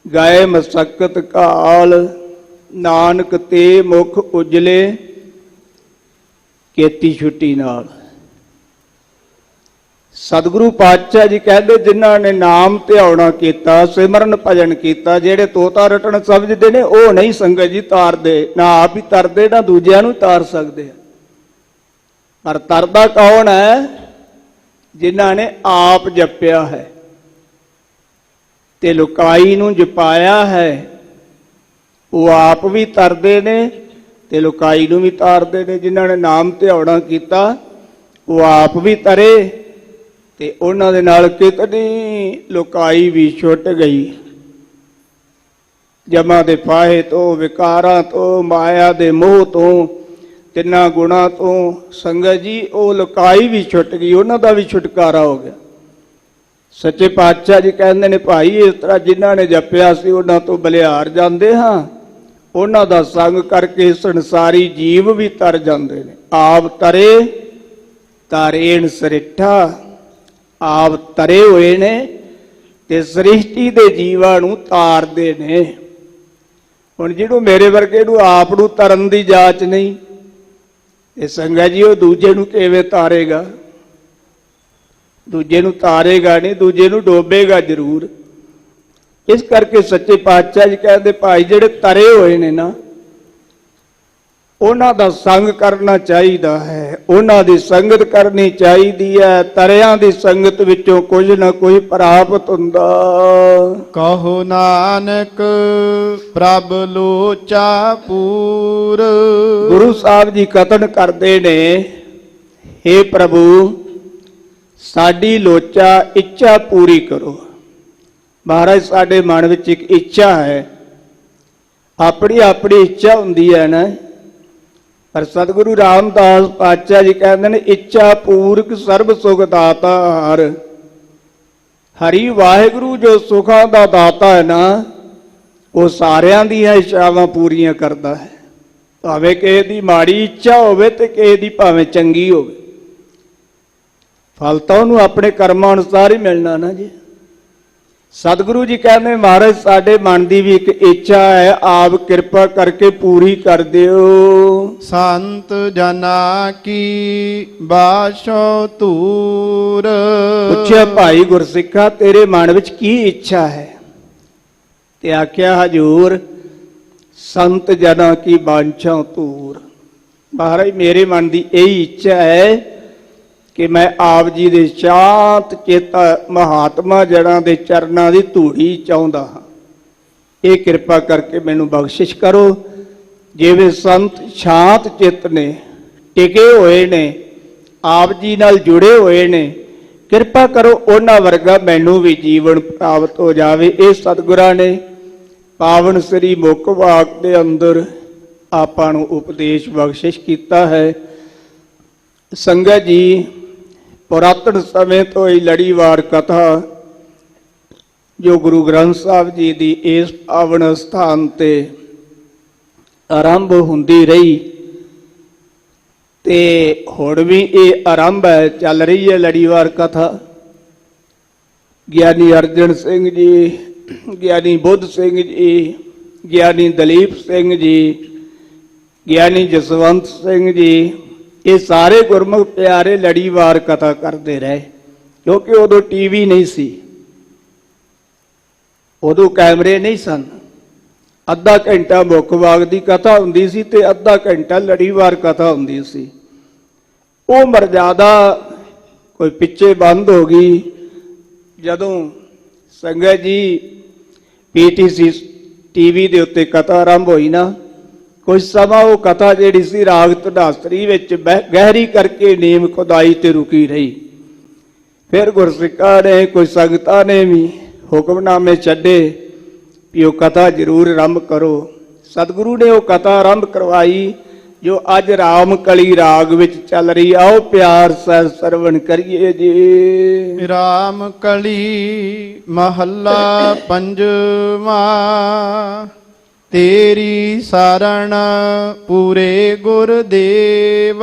ਗਾਏ ਮਸਕਤ ਕਾਲ, ਨਾਨਕ ਤੇ ਮੁਖ ਉਜਲੇ ਕੀਤੀ ਛੁੱਟੀ ਨਾਲ। ਸਤਿਗੁਰੂ ਪਾਤਸ਼ਾਹ ਜੀ ਕਹਿੰਦੇ ਜਿਨ੍ਹਾਂ ਨੇ ਨਾਮ ਧਿਆਉਣਾ ਕੀਤਾ, ਸਿਮਰਨ ਭਜਨ ਕੀਤਾ, ਜਿਹੜੇ ਤੋਤਾ ਰਟਣ ਸਮਝਦੇ ਨੇ ਉਹ ਨਹੀਂ ਸੰਗਤ ਜੀ ਤਾਰਦੇ, ਨਾ ਆਪ ਹੀ ਤਰਦੇ ਨਾ ਦੂਜਿਆਂ ਨੂੰ ਤਾਰ ਸਕਦੇ। ਪਰ ਤਰਦਾ ਕੌਣ ਹੈ? ਜਿਨ੍ਹਾਂ ਨੇ ਆਪ ਜਪਿਆ ਹੈ ਤੇ ਲੁਕਾਈ ਨੂੰ ਜਪਾਇਆ ਹੈ, ਉਹ ਆਪ ਵੀ ਤਰਦੇ ਨੇ ਤੇ ਲੁਕਾਈ ਨੂੰ ਵੀ ਤਾਰਦੇ ਨੇ। ਜਿਨ੍ਹਾਂ ਨੇ ਨਾਮ ਧਿਆਉਣਾ ਕੀਤਾ ਉਹ ਆਪ ਵੀ ਤਰੇ ਤੇ ਉਹਨਾਂ ਦੇ ਨਾਲ ਕਿਤਨੀ ਲੁਕਾਈ ਵੀ ਛੁੱਟ ਗਈ। ਜਮਾਂ ਦੇ ਫਾਹੇ ਤੋਂ, ਵਿਕਾਰਾਂ ਤੋਂ, ਮਾਇਆ ਦੇ ਮੋਹ ਤੋਂ, ਤਿੰਨਾਂ ਗੁਣਾਂ ਤੋਂ ਸੰਗਤ ਜੀ ਉਹ ਲੁਕਾਈ ਵੀ ਛੁੱਟ ਗਈ, ਉਹਨਾਂ ਦਾ ਵੀ ਛੁਟਕਾਰਾ ਹੋ ਗਿਆ। ਸੱਚੇ ਪਾਤਸ਼ਾਹ ਜੀ ਕਹਿੰਦੇ ਨੇ ਭਾਈ ਇਸ ਤਰ੍ਹਾਂ ਜਿਨ੍ਹਾਂ ਨੇ ਜਪਿਆ ਸੀ ਉਹਨਾਂ ਤੋਂ ਬਲਿਹਾਰ ਜਾਂਦੇ ਹਾਂ, ਉਹਨਾਂ ਦਾ ਸੰਗ ਕਰਕੇ ਸੰਸਾਰੀ ਜੀਵ ਵੀ ਤਰ ਜਾਂਦੇ ਨੇ। ਆਪ ਤਰੇ ਤਾਰੇਣ ਸਰਿੱਠਾ, ਆਪ ਤਰੇ ਹੋਏ ਨੇ ਤੇ ਸ੍ਰਿਸ਼ਟੀ ਦੇ ਜੀਵਾਂ ਨੂੰ ਤਾਰਦੇ ਨੇ। ਹੁਣ ਜਿਹਨੂੰ ਮੇਰੇ ਵਰਗੇ ਨੂੰ ਆਪ ਨੂੰ ਤਰਨ ਦੀ ਜਾਚ ਨਹੀਂ, ਇਹ ਸੰਗਤ ਜੀ ਉਹ ਦੂਜੇ ਨੂੰ ਕਿਵੇਂ ਤਾਰੇਗਾ? ਦੂਜੇ ਨੂੰ ਤਾਰੇਗਾ ਨਹੀਂ, ਦੂਜੇ ਨੂੰ ਡੋਬੇਗਾ ਜ਼ਰੂਰ। ਇਸ ਕਰਕੇ ਸੱਚੇ ਪਾਤਸ਼ਾਹ ਜੀ ਕਹਿੰਦੇ ਭਾਈ ਜਿਹੜੇ ਤਰੇ ਹੋਏ ਨੇ ਨਾ, ਉਹਨਾਂ ਦਾ ਸੰਗ ਕਰਨਾ ਚਾਹੀਦਾ ਹੈ, ਉਹਨਾਂ ਦੀ ਸੰਗਤ ਕਰਨੀ ਚਾਹੀਦੀ ਹੈ। ਤਰਿਆਂ ਦੀ ਸੰਗਤ ਵਿੱਚੋਂ ਕੁਝ ਨਾ ਕੁਝ ਪ੍ਰਾਪਤ ਹੁੰਦਾ। ਕਹੋ ਨਾਨਕ ਪ੍ਰਭ ਲੋਚਾ ਪੂਰ। ਗੁਰੂ ਸਾਹਿਬ ਜੀ ਕਥਨ ਕਰਦੇ ਨੇ, ਹੇ ਪ੍ਰਭੂ ਸਾਡੀ ਲੋਚਾ ਇੱਛਾ ਪੂਰੀ ਕਰੋ। ਮਹਾਰਾਜ ਸਾਡੇ ਮਨ ਵਿੱਚ ਇੱਕ ਇੱਛਾ ਹੈ, ਆਪਣੀ ਆਪਣੀ ਇੱਛਾ ਹੁੰਦੀ ਹੈ ਨਾ। ਪਰ ਸਤਿਗੁਰੂ ਰਾਮਦਾਸ ਪਾਤਸ਼ਾਹ ਜੀ ਕਹਿੰਦੇ ਨੇ ਇੱਛਾ ਪੂਰਕ ਸਰਬ ਸੁਖ ਦਾਤਾਰ। ਹਰੀ ਵਾਹਿਗੁਰੂ ਜੋ ਸੁਖਾਂ ਦਾ ਦਾਤਾ ਹੈ ਨਾ, ਉਹ ਸਾਰਿਆਂ ਦੀਆਂ ਇੱਛਾਵਾਂ ਪੂਰੀਆਂ ਕਰਦਾ ਹੈ। ਭਾਵੇਂ ਕਿਸੇ ਦੀ ਮਾੜੀ ਇੱਛਾ ਹੋਵੇ ਤੇ ਕਿਸੇ ਦੀ ਭਾਵੇਂ ਚੰਗੀ ਹੋਵੇ, ਫਲ ਤਾਂ ਉਹਨੂੰ ਆਪਣੇ ਕਰਮਾਂ ਅਨੁਸਾਰ ਹੀ ਮਿਲਣਾ ਨਾ ਜੀ। ਸਤਿਗੁਰੂ ਜੀ ਕਹਿੰਦੇ ਮਹਾਰਾਜ ਸਾਡੇ ਮਨ ਦੀ ਵੀ ਇੱਕ ਇੱਛਾ ਹੈ, ਆਪ ਕਿਰਪਾ ਕਰਕੇ ਪੂਰੀ ਕਰ ਦਿਓ। ਸੰਤ ਜਨਾ ਕੀ ਬਾਸ਼ੋ ਧੂਰ। ਪੁੱਛਿਆ ਭਾਈ ਗੁਰਸਿੱਖਾ ਤੇਰੇ ਮਨ ਵਿੱਚ ਕੀ ਇੱਛਾ ਹੈ? ਤੇ ਆਖਿਆ ਹਜੂਰ ਸੰਤ ਜਨਾ ਕੀ ਬਾਂਛਾ ਧੂਰ। ਮਹਾਰਾਜ ਮੇਰੇ ਮਨ ਦੀ ਇਹੀ ਇੱਛਾ ਹੈ ਕਿ ਮੈਂ ਆਪ ਜੀ ਦੇ ਸ਼ਾਂਤ ਚੇਤਾ ਮਹਾਤਮਾ ਜੜਾਂ ਦੇ ਚਰਨਾਂ ਦੀ ਧੂੜੀ ਚਾਹੁੰਦਾ ਹਾਂ। ਇਹ ਕਿਰਪਾ ਕਰਕੇ ਮੈਨੂੰ ਬਖਸ਼ਿਸ਼ ਕਰੋ। ਜਿਵੇਂ ਸੰਤ ਸ਼ਾਂਤ ਚਿੱਤ ਨੇ, ਟਿਕੇ ਹੋਏ ਨੇ, ਆਪ ਜੀ ਨਾਲ ਜੁੜੇ ਹੋਏ ਨੇ, ਕਿਰਪਾ ਕਰੋ ਉਹਨਾਂ ਵਰਗਾ ਮੈਨੂੰ ਵੀ ਜੀਵਨ ਪ੍ਰਾਪਤ ਹੋ ਜਾਵੇ। ਇਹ ਸਤਿਗੁਰਾਂ ਨੇ ਪਾਵਨ ਸ੍ਰੀ ਮੁੱਖ ਵਾਕ ਦੇ ਅੰਦਰ ਆਪਾਂ ਨੂੰ ਉਪਦੇਸ਼ ਬਖਸ਼ਿਸ਼ ਕੀਤਾ ਹੈ। ਸੰਗਤ ਜੀ, ਪੁਰਾਤਨ ਸਮੇਂ ਤੋਂ ਹੀ ਲੜੀਵਾਰ ਕਥਾ ਜੋ ਗੁਰੂ ਗ੍ਰੰਥ ਸਾਹਿਬ ਜੀ ਦੀ ਇਸ ਪਾਵਨ ਸਥਾਨ ਤੇ ਆਰੰਭ ਹੁੰਦੀ ਰਹੀ ਤੇ ਹੁਣ ਵੀ ਇਹ ਆਰੰਭ ਹੈ, ਚੱਲ ਰਹੀ ਹੈ ਲੜੀਵਾਰ ਕਥਾ। ਗਿਆਨੀ ਅਰਜਨ ਸਿੰਘ ਜੀ, ਗਿਆਨੀ ਬੁੱਧ ਸਿੰਘ ਜੀ, ਗਿਆਨੀ ਦਲੀਪ ਸਿੰਘ ਜੀ, ਗਿਆਨੀ ਜਸਵੰਤ ਸਿੰਘ ਜੀ, ਇਹ ਸਾਰੇ ਗੁਰਮੁਖ ਪਿਆਰੇ ਲੜੀਵਾਰ ਕਥਾ ਕਰਦੇ ਰਹੇ। ਕਿਉਂਕਿ ਉਦੋਂ ਟੀਵੀ ਨਹੀਂ ਸੀ, ਉਦੋਂ ਕੈਮਰੇ ਨਹੀਂ ਸਨ। ਅੱਧਾ ਘੰਟਾ ਮੁੱਖ ਵਾਕ ਦੀ ਕਥਾ ਹੁੰਦੀ ਸੀ ਤੇ ਅੱਧਾ ਘੰਟਾ ਲੜੀਵਾਰ ਕਥਾ ਹੁੰਦੀ ਸੀ। ਉਹ ਮਰਜ਼ਾਦਾ ਕੋਈ ਪਿੱਛੇ ਬੰਦ ਹੋ ਗਈ ਜਦੋਂ ਸੰਗਤ ਜੀ ਪੀਟੀਸੀ ਟੀਵੀ ਦੇ ਉੱਤੇ ਕਥਾ ਆਰੰਭ ਹੋਈ ਨਾ। ਕੁਝ ਸਮਾਂ ਉਹ ਕਥਾ ਜਿਹੜੀ ਸੀ ਰਾਗ ਧਨਾਸਰੀ ਵਿੱਚ ਗਹਿਰੀ ਕਰਕੇ ਨੀਮ ਖੁਦਾਈ ਤੇ ਰੁਕੀ ਰਹੀ। ਫਿਰ ਗੁਰਸਿੱਖਾਂ ਨੇ, ਕੁਝ ਸੰਗਤਾਂ ਨੇ ਵੀ ਹੁਕਮਨਾਮੇ ਛੱਡੇ ਵੀ ਉਹ ਕਥਾ ਜ਼ਰੂਰ ਆਰੰਭ ਕਰੋ। ਸਤਿਗੁਰੂ ਨੇ ਉਹ ਕਥਾ ਆਰੰਭ ਕਰਵਾਈ ਜੋ ਅੱਜ ਰਾਮ ਕਲੀ ਰਾਗ ਵਿੱਚ ਚੱਲ ਰਹੀ। ਆਓ ਪਿਆਰ ਸਹਿ ਸਰਵਣ ਕਰੀਏ ਜੀ। ਰਾਮ ਕਲੀ ਮਹੱਲਾ ਪੰਜਵਾਂ। ਤੇਰੀ ਸਰਣ ਪੂਰੇ ਗੁਰਦੇਵ।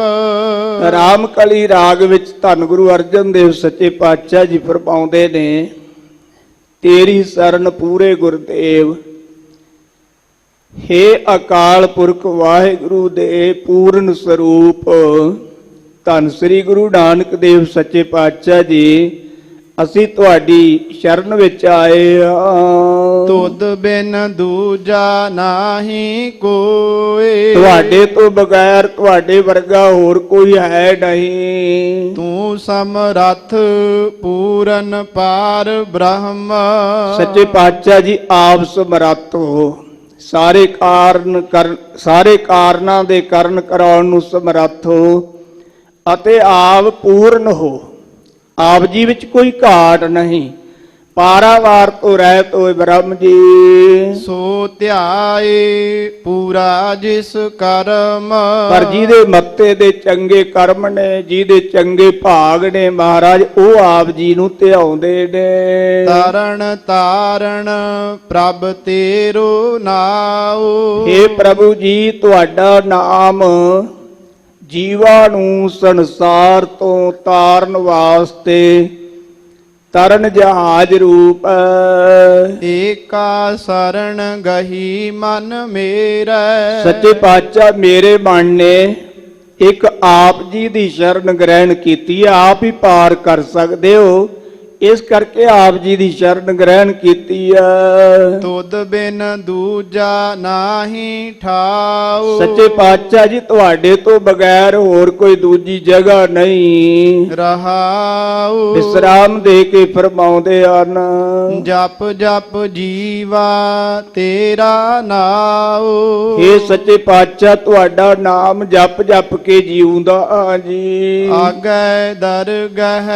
ਰਾਮ ਕਲੀ ਰਾਗ ਵਿੱਚ ਧੰਨ ਗੁਰੂ ਅਰਜਨ ਦੇਵ ਸੱਚੇ ਪਾਤਸ਼ਾਹ ਜੀ ਫਰਮਾਉਂਦੇ ਨੇ, ਤੇਰੀ ਸਰਣ ਪੂਰੇ ਗੁਰਦੇਵ। ਹੇ ਅਕਾਲ ਪੁਰਖ ਵਾਹਿਗੁਰੂ ਦੇ ਪੂਰਨ ਸਰੂਪ ਧੰਨ ਸ੍ਰੀ ਗੁਰੂ ਨਾਨਕ ਦੇਵ ਸੱਚੇ ਪਾਤਸ਼ਾਹ ਜੀ, ਅਸੀਂ ਤੁਹਾਡੀ ਸ਼ਰਨ ਵਿੱਚ ਆਏ ਹਾਂ। ਤੁਧ ਬਿਨ ਦੂਜਾ ਨਾਹੀ ਕੋਈ। ਤੁਹਾਡੇ ਤੋਂ ਬਗੈਰ ਤੁਹਾਡੇ ਵਰਗਾ ਹੋਰ ਕੋਈ ਹੈ ਨਹੀਂ। ਤੂੰ ਸਮਰੱਥ ਪੂਰਨ ਪਾਰ ਬ੍ਰਹਮ। ਸੱਚੇ ਪਾਤਸ਼ਾਹ ਜੀ ਆਪ ਸਮਰੱਥ ਹੋ, ਸਾਰੇ ਕਾਰਨਾਂ ਦੇ ਕਰਨ ਕਰਾਉਣ ਨੂੰ ਸਮਰੱਥ ਹੋ ਅਤੇ ਆਪ ਪੂਰਨ ਹੋ। ਆਪ ਜੀ ਵਿੱਚ ਕੋਈ ਘਾਟ ਨਹੀਂ। ਪਾਰਾਵਾਰ ਤੋਂ ਰਹਿਤ ਹੋਏ ਬ੍ਰਹਮ ਜੀ। ਸੋ ਧਿਆਏ ਪੂਰਾ ਜਿਸ ਕਰਮ। ਪਰ ਜਿਹਦੇ ਮੱਤੇ ਦੇ ਚੰਗੇ ਕਰਮ ਨੇ, ਜਿਹਦੇ ਚੰਗੇ ਭਾਗ ਨੇ ਮਹਾਰਾਜ, ਉਹ ਆਪ ਜੀ ਨੂੰ ਧਿਆਉਂਦੇ ਨੇ। ਤਾਰਨ ਤਾਰਨ ਪ੍ਰਭ ਤੇਰੋ ਨਾਉ। ਹੇ ਪ੍ਰਭੂ ਜੀ, ਤੁਹਾਡਾ ਨਾਮ ਜੀਵਾਂ ਨੂੰ ਸੰਸਾਰ ਤੋਂ ਤਾਰਨ ਵਾਸਤੇ ਤਰਨ ਜਹਾਜ ਰੂਪ। ਏਕਾ ਸਰਣ ਗਹੀ ਮਨ ਮੇਰਾ। ਸੱਚੇ ਪਾਤਸ਼ਾਹ ਮੇਰੇ ਮਨ ਨੇ ਇੱਕ ਆਪ ਜੀ ਦੀ ਸ਼ਰਨ ਗ੍ਰਹਿਣ ਕੀਤੀ ਹੈ। ਆਪ ਹੀ ਪਾਰ ਕਰ ਸਕਦੇ ਹੋ, ਇਸ ਕਰਕੇ ਆਪ ਜੀ ਦੀ ਸ਼ਰਨ ਗ੍ਰਹਿਣ ਕੀਤੀ ਹੈ। ਤੁਧ ਬਿਨ ਦੂਜਾ ਨਾਹੀ ਠਾਉ। ਸੱਚੇ ਪਾਤਸ਼ਾਹ ਜੀ ਤੁਹਾਡੇ ਤੋਂ ਬਗੈਰ ਹੋਰ ਕੋਈ ਦੂਜੀ ਜਗ੍ਹਾ ਨਹੀਂ। ਰਹਾਉ ਵਿਸਰਾਮ ਦੇ ਕੇ ਫਰਮਾਉਂਦੇ ਹਨ, ਜਪ ਜਪ ਜੀਵਾ ਤੇਰਾ ਨਾਉ। ਹੇ ਸੱਚੇ ਪਾਤਸ਼ਾਹ ਤੁਹਾਡਾ ਨਾਮ ਜਪ ਜਪ ਕੇ ਜੀਉਂਦਾ ਹਾਂ ਜੀ। ਆਗੈ ਦਰਗਹ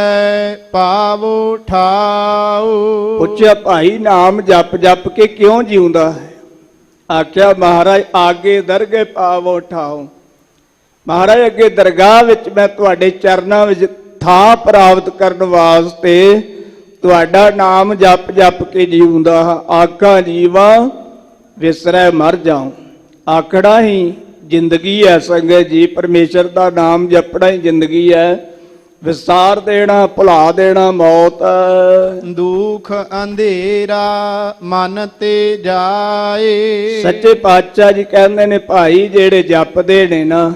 ਪਾਵੋ ਠਾਉ। ਪੁੱਛਿਆ ਭਾਈ ਨਾਮ ਜਪ ਜਪ ਕੇ ਕਿਉਂ ਜੀਉਂਦਾ ਹੈ? ਆਖਿਆ ਮਹਾਰਾਜ ਆਗੇ ਦਰਗਹਿ ਪਾਵੋ ਠਾਉ। ਮਹਾਰਾਜ ਅੱਗੇ ਦਰਗਾਹ ਵਿੱਚ ਮੈਂ ਤੁਹਾਡੇ ਚਰਨਾਂ ਵਿੱਚ ਥਾਂ ਪ੍ਰਾਪਤ ਕਰਨ ਵਾਸਤੇ ਤੁਹਾਡਾ ਨਾਮ ਜਪ ਜਪ ਕੇ ਜੀਉਂਦਾ ਹਾਂ। ਆਖਾਂ ਜੀਵਾ ਵਿਸਰੈ ਮਰ ਜਾਉ। ਆਖੜਾ ਹੀ ਜ਼ਿੰਦਗੀ ਹੈ ਸੰਗਤ ਜੀ। ਪਰਮੇਸ਼ਰ ਦਾ ਨਾਮ ਜਪਣਾ ਹੀ ਜ਼ਿੰਦਗੀ ਹੈ। ਵਿਸਾਰ ਦੇਣਾ, ਭੁਲਾ ਦੇਣਾ ਮੌਤ। ਦੁਖ ਅੰਧੇਰਾ ਮਨ ਤੇ ਜਾਏ। ਸੱਚੇ ਪਾਤਸ਼ਾਹ ਜੀ ਕਹਿੰਦੇ ਨੇ ਭਾਈ ਜਿਹੜੇ ਜਪਦੇ ਨੇ ਨਾ,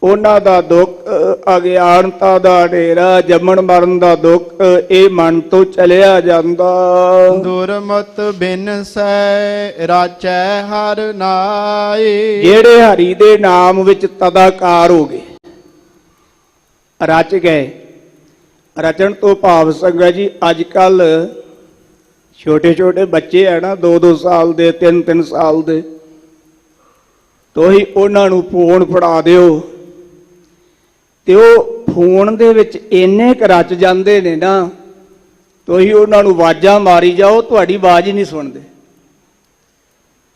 ਉਹਨਾਂ ਦਾ ਦੁੱਖ ਅਗਿਆਨਤਾ ਦਾ ਹਨੇਰਾ, ਜੰਮਣ ਮਰਨ ਦਾ ਦੁੱਖ ਇਹ ਮਨ ਤੋਂ ਚਲਿਆ ਜਾਂਦਾ। ਦੁਰਮਤ ਬਿਨਸੈ ਰਾਚੈ ਹਰ ਨਾਏ। ਜਿਹੜੇ ਹਰੀ ਦੇ ਨਾਮ ਵਿੱਚ ਤਦਾਕਾਰ ਹੋ ਗਏ, ਰਚ ਗਏ। ਰਚਣ ਤੋਂ ਭਾਵ ਸੰਗਤ ਜੀ ਅੱਜ ਕੱਲ ਛੋਟੇ ਛੋਟੇ ਬੱਚੇ ਹੈ ਨਾ, 2-2 ਸਾਲ ਦੇ, 3-3 ਸਾਲ ਦੇ, ਤੋਹੀ ਉਹਨਾਂ ਨੂੰ ਫੋਨ ਫੜਾ ਦਿਓ ਤੇ ਉਹ ਫੋਨ ਦੇ ਵਿੱਚ ਇੰਨੇ ਕੁ ਰਚ ਜਾਂਦੇ ਨੇ ਨਾ, ਤੁਸੀਂ ਉਹਨਾਂ ਨੂੰ ਆਵਾਜ਼ਾਂ ਮਾਰੀ ਜਾਓ, ਤੁਹਾਡੀ ਆਵਾਜ਼ ਹੀ ਨਹੀਂ ਸੁਣਦੇ।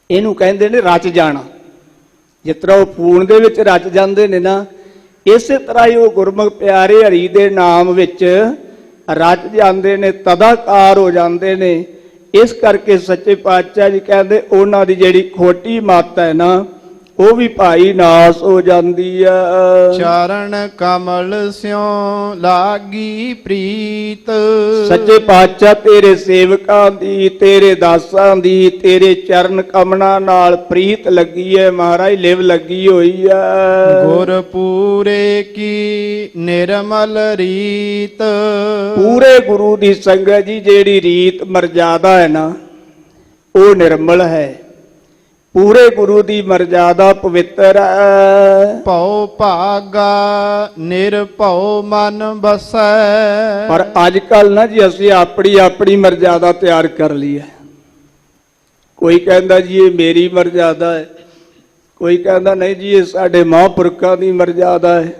ਇਹਨੂੰ ਕਹਿੰਦੇ ਨੇ ਰਚ ਜਾਣਾ। ਜਿਸ ਤਰ੍ਹਾਂ ਉਹ ਫੋਨ ਦੇ ਵਿੱਚ ਰਚ ਜਾਂਦੇ ਨੇ ਨਾ, ਇਸੇ ਤਰ੍ਹਾਂ ਹੀ ਉਹ ਗੁਰਮੁਖ ਪਿਆਰੇ ਹਰੀ ਦੇ ਨਾਮ ਵਿੱਚ ਰਚ ਜਾਂਦੇ ਨੇ, ਤਦਾਕਾਰ ਹੋ ਜਾਂਦੇ ਨੇ। ਇਸ ਕਰਕੇ ਸੱਚੇ ਪਾਤਸ਼ਾਹ ਜੀ ਕਹਿੰਦੇ ਉਹਨਾਂ ਦੀ ਜਿਹੜੀ ਖੋਟੀ ਮੱਤ ਹੈ ਨਾ, ਉਹ ਵੀ ਭਾਈ ਨਾਸ ਹੋ ਜਾਂਦੀ ਆ। ਚਰਨ ਕਮਲ ਸਿਉ ਲਾਗੀ ਪ੍ਰੀਤ। ਸੱਚੇ ਪਾਤਸ਼ਾਹ ਤੇਰੇ ਸੇਵਕਾਂ ਦੀ, ਤੇਰੇ ਦਾਸਾਂ ਦੀ, ਤੇਰੇ ਚਰਨ ਕਮਲਾਂ ਨਾਲ ਪ੍ਰੀਤ ਲੱਗੀ ਹੈ ਮਹਾਰਾਜ, ਲਿਵ ਲੱਗੀ ਹੋਈ ਆ। ਗੁਰ ਪੂਰੇ ਕੀ ਨਿਰਮਲ ਰੀਤ। ਪੂਰੇ ਗੁਰੂ ਦੀ ਸੰਗਤ ਜੀ ਜਿਹੜੀ ਰੀਤ ਮਰਜ਼ਾਦਾ ਹੈ ਨਾ, ਉਹ ਨਿਰਮਲ ਹੈ। ਪੂਰੇ ਗੁਰੂ ਦੀ ਮਰਜ਼ਾਦਾ ਪਵਿੱਤਰ ਹੈ। ਭਉ ਭਾਗਾ ਨਿਰਭਉ ਮਨ ਬਸੈ। ਪਰ ਅੱਜ ਕੱਲ ਨਾ ਜੀ ਅਸੀਂ ਆਪਣੀ ਆਪਣੀ ਮਰਜ਼ਾਦਾ ਤਿਆਰ ਕਰ ਲਈ ਹੈ। ਕੋਈ ਕਹਿੰਦਾ ਜੀ ਇਹ ਮੇਰੀ ਮਰਜ਼ਾਦਾ ਹੈ, ਕੋਈ ਕਹਿੰਦਾ ਨਹੀਂ ਜੀ ਇਹ ਸਾਡੇ ਮਹਾਂਪੁਰਖਾਂ ਦੀ ਮਰਜ਼ਾਦਾ ਹੈ,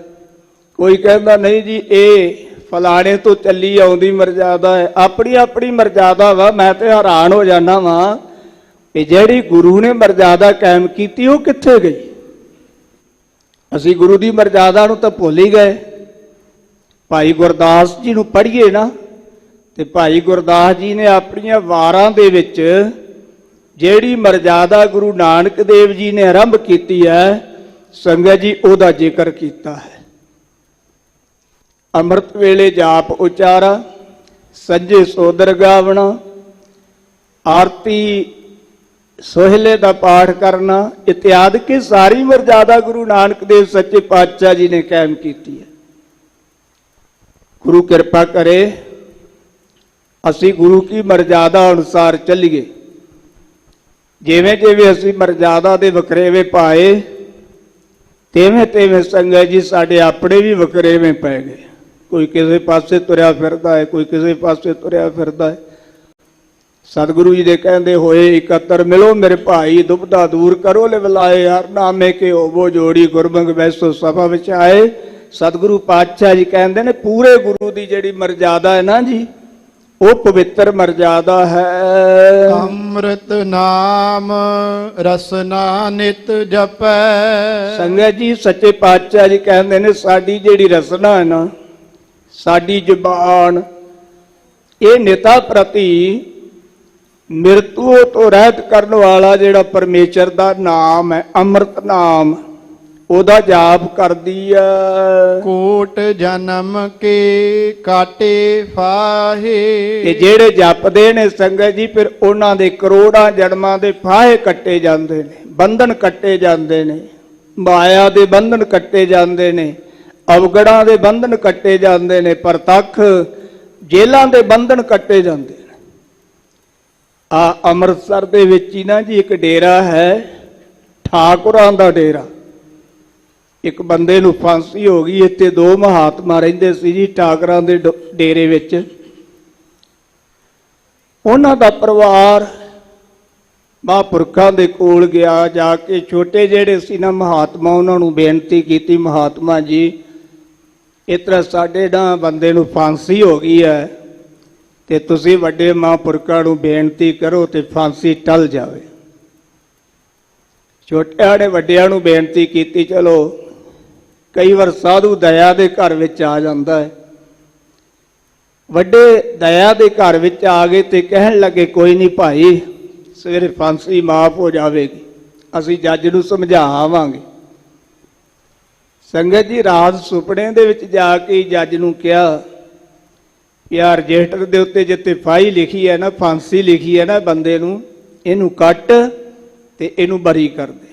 ਕੋਈ ਕਹਿੰਦਾ ਨਹੀਂ ਜੀ ਇਹ ਫਲਾਣੇ ਤੋਂ ਚੱਲੀ ਆਉਂਦੀ ਮਰਜ਼ਾਦਾ ਹੈ। ਆਪਣੀ ਆਪਣੀ ਮਰਜ਼ਾਦਾ ਵਾ। ਮੈਂ ਤੇ ਹੈਰਾਨ ਹੋ ਜਾਂਦਾ ਵਾਂ ਕਿ ਜਿਹੜੀ ਗੁਰੂ ਨੇ ਮਰਜ਼ਾਦਾ ਕਾਇਮ ਕੀਤੀ ਉਹ ਕਿੱਥੇ ਗਈ। ਅਸੀਂ ਗੁਰੂ ਦੀ ਮਰਜ਼ਾਦਾ ਨੂੰ ਤਾਂ ਭੁੱਲ ਹੀ ਗਏ। ਭਾਈ ਗੁਰਦਾਸ ਜੀ ਨੂੰ ਪੜ੍ਹੀਏ ਨਾ, ਤੇ ਭਾਈ ਗੁਰਦਾਸ ਜੀ ਨੇ ਆਪਣੀਆਂ ਵਾਰਾਂ ਦੇ ਵਿੱਚ ਜਿਹੜੀ ਮਰਜ਼ਾਦਾ ਗੁਰੂ ਨਾਨਕ ਦੇਵ ਜੀ ਨੇ ਆਰੰਭ ਕੀਤੀ ਹੈ, ਸੰਗਤ ਜੀ ਉਹਦਾ ਜ਼ਿਕਰ ਕੀਤਾ ਹੈ। ਅੰਮ੍ਰਿਤ ਵੇਲੇ ਜਾਪ ਉਚਾਰਾ, ਸੰਜੇ ਸੋਦਰ ਗਾਵਣਾ, ਆਰਤੀ ਸੋਹਿਲੇ ਦਾ ਪਾਠ ਕਰਨਾ, ਇਤਿਆਦਿ ਕੀ ਸਾਰੀ ਮਰਜ਼ਾਦਾ ਗੁਰੂ ਨਾਨਕ ਦੇਵ ਸੱਚੇ ਪਾਤਸ਼ਾਹ ਜੀ ਨੇ ਕਾਇਮ ਕੀਤੀ ਹੈ। ਗੁਰੂ ਕਿਰਪਾ ਕਰੇ ਅਸੀਂ ਗੁਰੂ ਕੀ ਮਰਜ਼ਾਦਾ ਅਨੁਸਾਰ ਚੱਲੀਏ। ਜਿਵੇਂ ਜਿਵੇਂ ਅਸੀਂ ਮਰਜ਼ਾਦਾ ਦੇ ਵਖਰੇਵੇ ਪਾਏ, ਤਿਵੇਂ ਤਿਵੇਂ ਸੰਗਤ ਜੀ ਸਾਡੇ ਆਪਣੇ ਵੀ ਵਖਰੇਵੇਂ ਪੈ ਗਏ। ਕੋਈ ਕਿਸੇ ਪਾਸੇ ਤੁਰਿਆ ਫਿਰਦਾ ਹੈ, ਕੋਈ ਕਿਸੇ ਪਾਸੇ ਤੁਰਿਆ ਫਿਰਦਾ ਹੈ। ਸਤਿਗੁਰੂ ਜੀ ਦੇ ਕਹਿੰਦੇ ਹੋਏ ਇਕੱਤਰ ਮਿਲੋ ਮੇਰੇ ਭਾਈ, ਦੁਬਦਾ ਦੂਰ ਕਰੋ ਲਿਵਲਾਏ, ਹਰ ਨਾਮੇ ਕੇ ਹੋਵੋ ਜੋੜੀ, ਗੁਰਮੁਖ ਬੈਸੋ ਸਭਾ ਵਿੱਚ ਆਏ। ਸਤਿਗੁਰੂ ਪਾਤਸ਼ਾਹ ਜੀ ਕਹਿੰਦੇ ਨੇ ਪੂਰੇ ਗੁਰੂ ਦੀ ਜਿਹੜੀ ਮਰਜ਼ਾਦਾ ਹੈ ਨਾ ਜੀ, ਉਹ ਪਵਿੱਤਰ ਮਰਜ਼ਾਦਾ ਹੈ। ਅੰਮ੍ਰਿਤ ਨਾਮ ਰਸਨਾ ਨਿਤ ਜਪੈ। ਸੰਗਤ ਜੀ ਸੱਚੇ ਪਾਤਸ਼ਾਹ ਜੀ ਕਹਿੰਦੇ ਨੇ ਸਾਡੀ ਜਿਹੜੀ ਰਸਨਾ ਹੈ ਨਾ, ਸਾਡੀ ਜ਼ੁਬਾਨ, ਇਹ ਨਿਤਾ ਪ੍ਰਤੀ ਮਿਰਤੂ ਤੋਂ ਰਹਿਤ ਕਰਨ ਵਾਲਾ ਜਿਹੜਾ ਪਰਮੇਸ਼ਰ ਦਾ ਨਾਮ ਹੈ, ਅੰਮ੍ਰਿਤ ਨਾਮ, ਉਹਦਾ ਜਾਪ ਕਰਦੀ ਆ। ਕੋਟ ਜਨਮ ਕੇ ਕਾਟੇ ਫਾਹੇ। ਤੇ ਜਿਹੜੇ ਜਪਦੇ ਨੇ ਸੰਗਤ ਜੀ, ਫਿਰ ਉਹਨਾਂ ਦੇ ਕਰੋੜਾਂ ਜਨਮਾਂ ਦੇ ਫਾਹੇ ਕੱਟੇ ਜਾਂਦੇ ਨੇ, ਬੰਧਨ ਕੱਟੇ ਜਾਂਦੇ ਨੇ, ਮਾਇਆ ਦੇ ਬੰਧਨ ਕੱਟੇ ਜਾਂਦੇ ਨੇ, ਅਵਗੜਾਂ ਦੇ ਬੰਧਨ ਕੱਟੇ ਜਾਂਦੇ ਨੇ, ਪ੍ਰਤੱਖ ਜੇਲਾਂ ਦੇ ਬੰਧਨ ਕੱਟੇ ਜਾਂਦੇ ਨੇ। ਆ ਅੰਮ੍ਰਿਤਸਰ ਦੇ ਵਿੱਚ ਹੀ ਨਾ ਜੀ ਇੱਕ ਡੇਰਾ ਹੈ, ਠਾਕੁਰਾਂ ਦਾ ਡੇਰਾ। ਇੱਕ ਬੰਦੇ ਨੂੰ ਫਾਂਸੀ ਹੋ ਗਈ। ਇੱਥੇ ਦੋ ਮਹਾਤਮਾ ਰਹਿੰਦੇ ਸੀ ਜੀ ਠਾਕੁਰਾਂ ਦੇ ਡੇਰੇ ਵਿੱਚ। ਉਹਨਾਂ ਦਾ ਪਰਿਵਾਰ ਮਹਾਂਪੁਰਖਾਂ ਦੇ ਕੋਲ ਗਿਆ, ਜਾ ਕੇ ਛੋਟੇ ਜਿਹੜੇ ਸੀ ਨਾ ਮਹਾਤਮਾ, ਉਹਨਾਂ ਨੂੰ ਬੇਨਤੀ ਕੀਤੀ, ਮਹਾਤਮਾ ਜੀ ਇਸ ਤਰ੍ਹਾਂ ਸਾਡੇ ਨਾ ਬੰਦੇ ਨੂੰ ਫਾਂਸੀ ਹੋ ਗਈ ਹੈ, ਤੇ ਤੁਸੀਂ ਵੱਡੇ ਮਹਾਂਪੁਰਖਾਂ ਨੂੰ ਬੇਨਤੀ ਕਰੋ ਤੇ ਫਾਂਸੀ ਟਲ ਜਾਵੇ। ਛੋਟਿਆਂ ਨੇ ਵੱਡਿਆਂ ਨੂੰ ਬੇਨਤੀ ਕੀਤੀ। ਚਲੋ ਕਈ ਵਾਰ ਸਾਧੂ ਦਇਆ ਦੇ ਘਰ ਵਿੱਚ ਆ ਜਾਂਦਾ ਹੈ। ਵੱਡੇ ਦਇਆ ਦੇ ਘਰ ਵਿੱਚ ਆ ਗਏ ਤੇ ਕਹਿਣ ਲੱਗੇ ਕੋਈ ਨਹੀਂ ਭਾਈ, ਸਵੇਰੇ ਫਾਂਸੀ ਮਾਫ ਹੋ ਜਾਵੇਗੀ, ਅਸੀਂ ਜੱਜ ਨੂੰ ਸਮਝਾਵਾਂਗੇ। ਸੰਗਤ ਜੀ ਰਾਤ ਸੁਪਨੇ ਦੇ ਵਿੱਚ ਜਾ ਕੇ ਜੱਜ ਨੂੰ ਕਿਹਾ ਯਾਰ ਰਜਿਸਟਰ ਦੇ ਉੱਤੇ ਜਿੱਥੇ ਫਾਈ ਲਿਖੀ ਹੈ ਨਾ, ਫਾਂਸੀ ਲਿਖੀ ਹੈ ਨਾ ਬੰਦੇ ਨੂੰ, ਇਹਨੂੰ ਕੱਟ ਤੇ ਇਹਨੂੰ ਬਰੀ ਕਰ ਦੇ।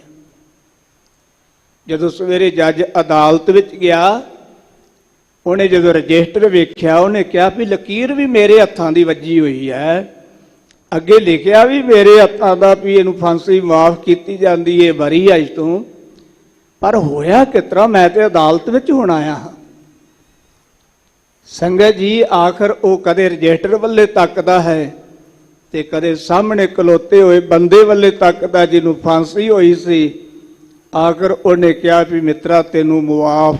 ਜਦੋਂ ਸਵੇਰੇ ਜੱਜ ਅਦਾਲਤ ਵਿੱਚ ਗਿਆ, ਉਹਨੇ ਜਦੋਂ ਰਜਿਸਟਰ ਵੇਖਿਆ, ਉਹਨੇ ਕਿਹਾ ਵੀ ਲਕੀਰ ਵੀ ਮੇਰੇ ਹੱਥਾਂ ਦੀ ਵੱਜੀ ਹੋਈ ਹੈ, ਅੱਗੇ ਲਿਖਿਆ ਵੀ ਮੇਰੇ ਹੱਥਾਂ ਦਾ ਵੀ ਇਹਨੂੰ ਫਾਂਸੀ ਮਾਫ ਕੀਤੀ ਜਾਂਦੀ ਹੈ, ਬਰੀ ਅੱਜ ਤੋਂ। ਪਰ ਹੋਇਆ ਕਿਸ ਤਰ੍ਹਾਂ? ਮੈਂ ਤੇ ਅਦਾਲਤ ਵਿੱਚ ਹੁਣ ਆਇਆ ਹਾਂ। ਸੰਗਤ ਜੀ ਆਖਰ ਉਹ ਕਦੇ ਰਜਿਸਟਰ ਵੱਲੇ ਤੱਕਦਾ ਹੈ ਤੇ ਕਦੇ ਸਾਹਮਣੇ ਖਲੋਤੇ ਹੋਏ ਬੰਦੇ ਵੱਲੇ ਤੱਕਦਾ ਜਿਹਨੂੰ ਫਾਂਸੀ ਹੋਈ ਸੀ। ਆਖਰ ਉਹਨੇ ਕਿਹਾ ਵੀ ਮਿੱਤਰਾ ਤੈਨੂੰ ਮੁਆਫ,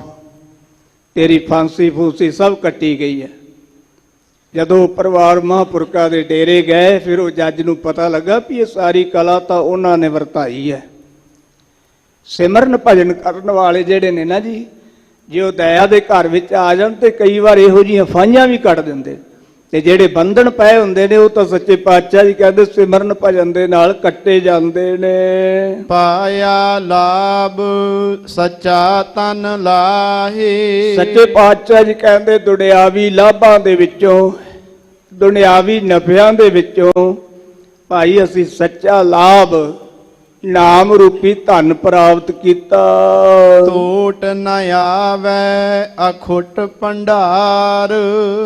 ਤੇਰੀ ਫਾਂਸੀ ਫੂਸੀ ਸਭ ਕੱਟੀ ਗਈ ਹੈ। ਜਦੋਂ ਪਰਿਵਾਰ ਮਹਾਂਪੁਰਖਾਂ ਦੇ ਡੇਰੇ ਗਏ, ਫਿਰ ਉਹ ਜੱਜ ਨੂੰ ਪਤਾ ਲੱਗਾ ਵੀ ਇਹ ਸਾਰੀ ਕਲਾ ਤਾਂ ਉਹਨਾਂ ਨੇ ਵਰਤਾਈ ਹੈ। ਸਿਮਰਨ ਭਜਨ ਕਰਨ ਵਾਲੇ ਜਿਹੜੇ ਨੇ ਨਾ ਜੀ, ਜੇ ਉਹ ਦਇਆ ਦੇ ਘਰ ਵਿੱਚ ਆ ਜਾਣ ਤੇ ਕਈ ਵਾਰ ਇਹੋ ਜਿਹੀਆਂ ਫਾਹੀਆਂ ਵੀ ਕੱਢ ਦਿੰਦੇ, ਤੇ ਜਿਹੜੇ ਬੰਧਨ ਪਏ ਹੁੰਦੇ ਨੇ ਉਹ ਤਾਂ ਸੱਚੇ ਪਾਤਸ਼ਾਹ ਜੀ ਕਹਿੰਦੇ ਸਿਮਰਨ ਭਜਨ ਦੇ ਨਾਲ ਕੱਟੇ ਜਾਂਦੇ ਨੇ। ਪਾਇਆ ਲਾਭ ਸੱਚਾ ਤਨ ਲਾਹੇ। ਸੱਚੇ ਪਾਤਸ਼ਾਹ ਜੀ ਕਹਿੰਦੇ ਦੁਨਿਆਵੀ ਲਾਭਾਂ ਦੇ ਵਿੱਚੋਂ, ਦੁਨਿਆਵੀ ਨਫਿਆਂ ਦੇ ਵਿੱਚੋਂ ਭਾਈ ਅਸੀਂ ਸੱਚਾ ਲਾਭ ਨਾਮ ਰੂਪੀ ਧਨ ਪ੍ਰਾਪਤ ਕੀਤਾ। ਟੋਟ ਨ ਆਵੈ ਅਖੁੱਟ ਭੰਡਾਰ।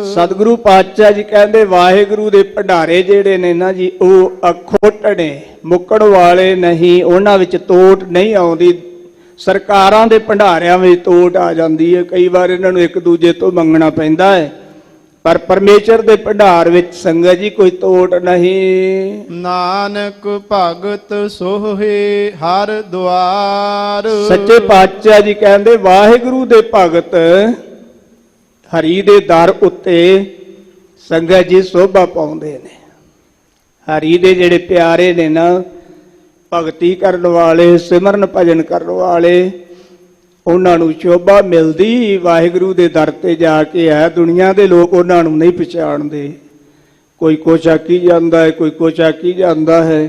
ਸਤਿਗੁਰੂ ਪਾਤਸ਼ਾਹ ਜੀ ਕਹਿੰਦੇ ਵਾਹਿਗੁਰੂ ਦੇ ਭੰਡਾਰੇ ਜਿਹੜੇ ਨੇ ਨਾ ਜੀ, ਉਹ ਅਖੁੱਟ ਨੇ, ਮੁੱਕਣ ਵਾਲੇ ਨਹੀਂ, ਉਹਨਾਂ ਵਿੱਚ ਤੋਟ ਨਹੀਂ ਆਉਂਦੀ। ਸਰਕਾਰਾਂ ਦੇ ਭੰਡਾਰਿਆਂ ਵਿੱਚ ਤੋਟ ਆ ਜਾਂਦੀ ਹੈ, ਕਈ ਵਾਰ ਇਹਨਾਂ ਨੂੰ ਇੱਕ ਦੂਜੇ ਤੋਂ ਮੰਗਣਾ ਪੈਂਦਾ ਹੈ, ਪਰ ਪਰਮੇਸ਼ਰ ਦੇ ਭੰਡਾਰ ਵਿੱਚ ਸੰਗਤ ਜੀ ਕੋਈ ਤੋਟ ਨਹੀਂ। ਨਾਨਕ ਭਗਤ ਸੋਹੇ ਹਰ ਦੁਆਰ। ਸੱਚੇ ਪਾਤਸ਼ਾਹ ਜੀ ਕਹਿੰਦੇ ਵਾਹਿਗੁਰੂ ਦੇ ਭਗਤ ਹਰੀ ਦੇ ਦਰ ਉੱਤੇ ਸੰਗਤ ਜੀ ਸੋਭਾ ਪਾਉਂਦੇ ਨੇ। ਹਰੀ ਦੇ ਜਿਹੜੇ ਪਿਆਰੇ ਨੇ ਨਾ, ਭਗਤੀ ਕਰਨ ਵਾਲੇ, ਸਿਮਰਨ ਭਜਨ ਕਰਨ ਵਾਲੇ, ਉਹਨਾਂ ਨੂੰ ਸ਼ੋਭਾ ਮਿਲਦੀ ਵਾਹਿਗੁਰੂ ਦੇ ਦਰ ਤੇ ਜਾ ਕੇ ਹੈ। ਦੁਨੀਆ ਦੇ ਲੋਕ ਉਹਨਾਂ ਨੂੰ ਨਹੀਂ ਪਛਾਣਦੇ, ਕੋਈ ਕੁਛ ਆਖੀ ਜਾਂਦਾ ਹੈ, ਕੋਈ ਕੁਛ ਆਖੀ ਜਾਂਦਾ ਹੈ,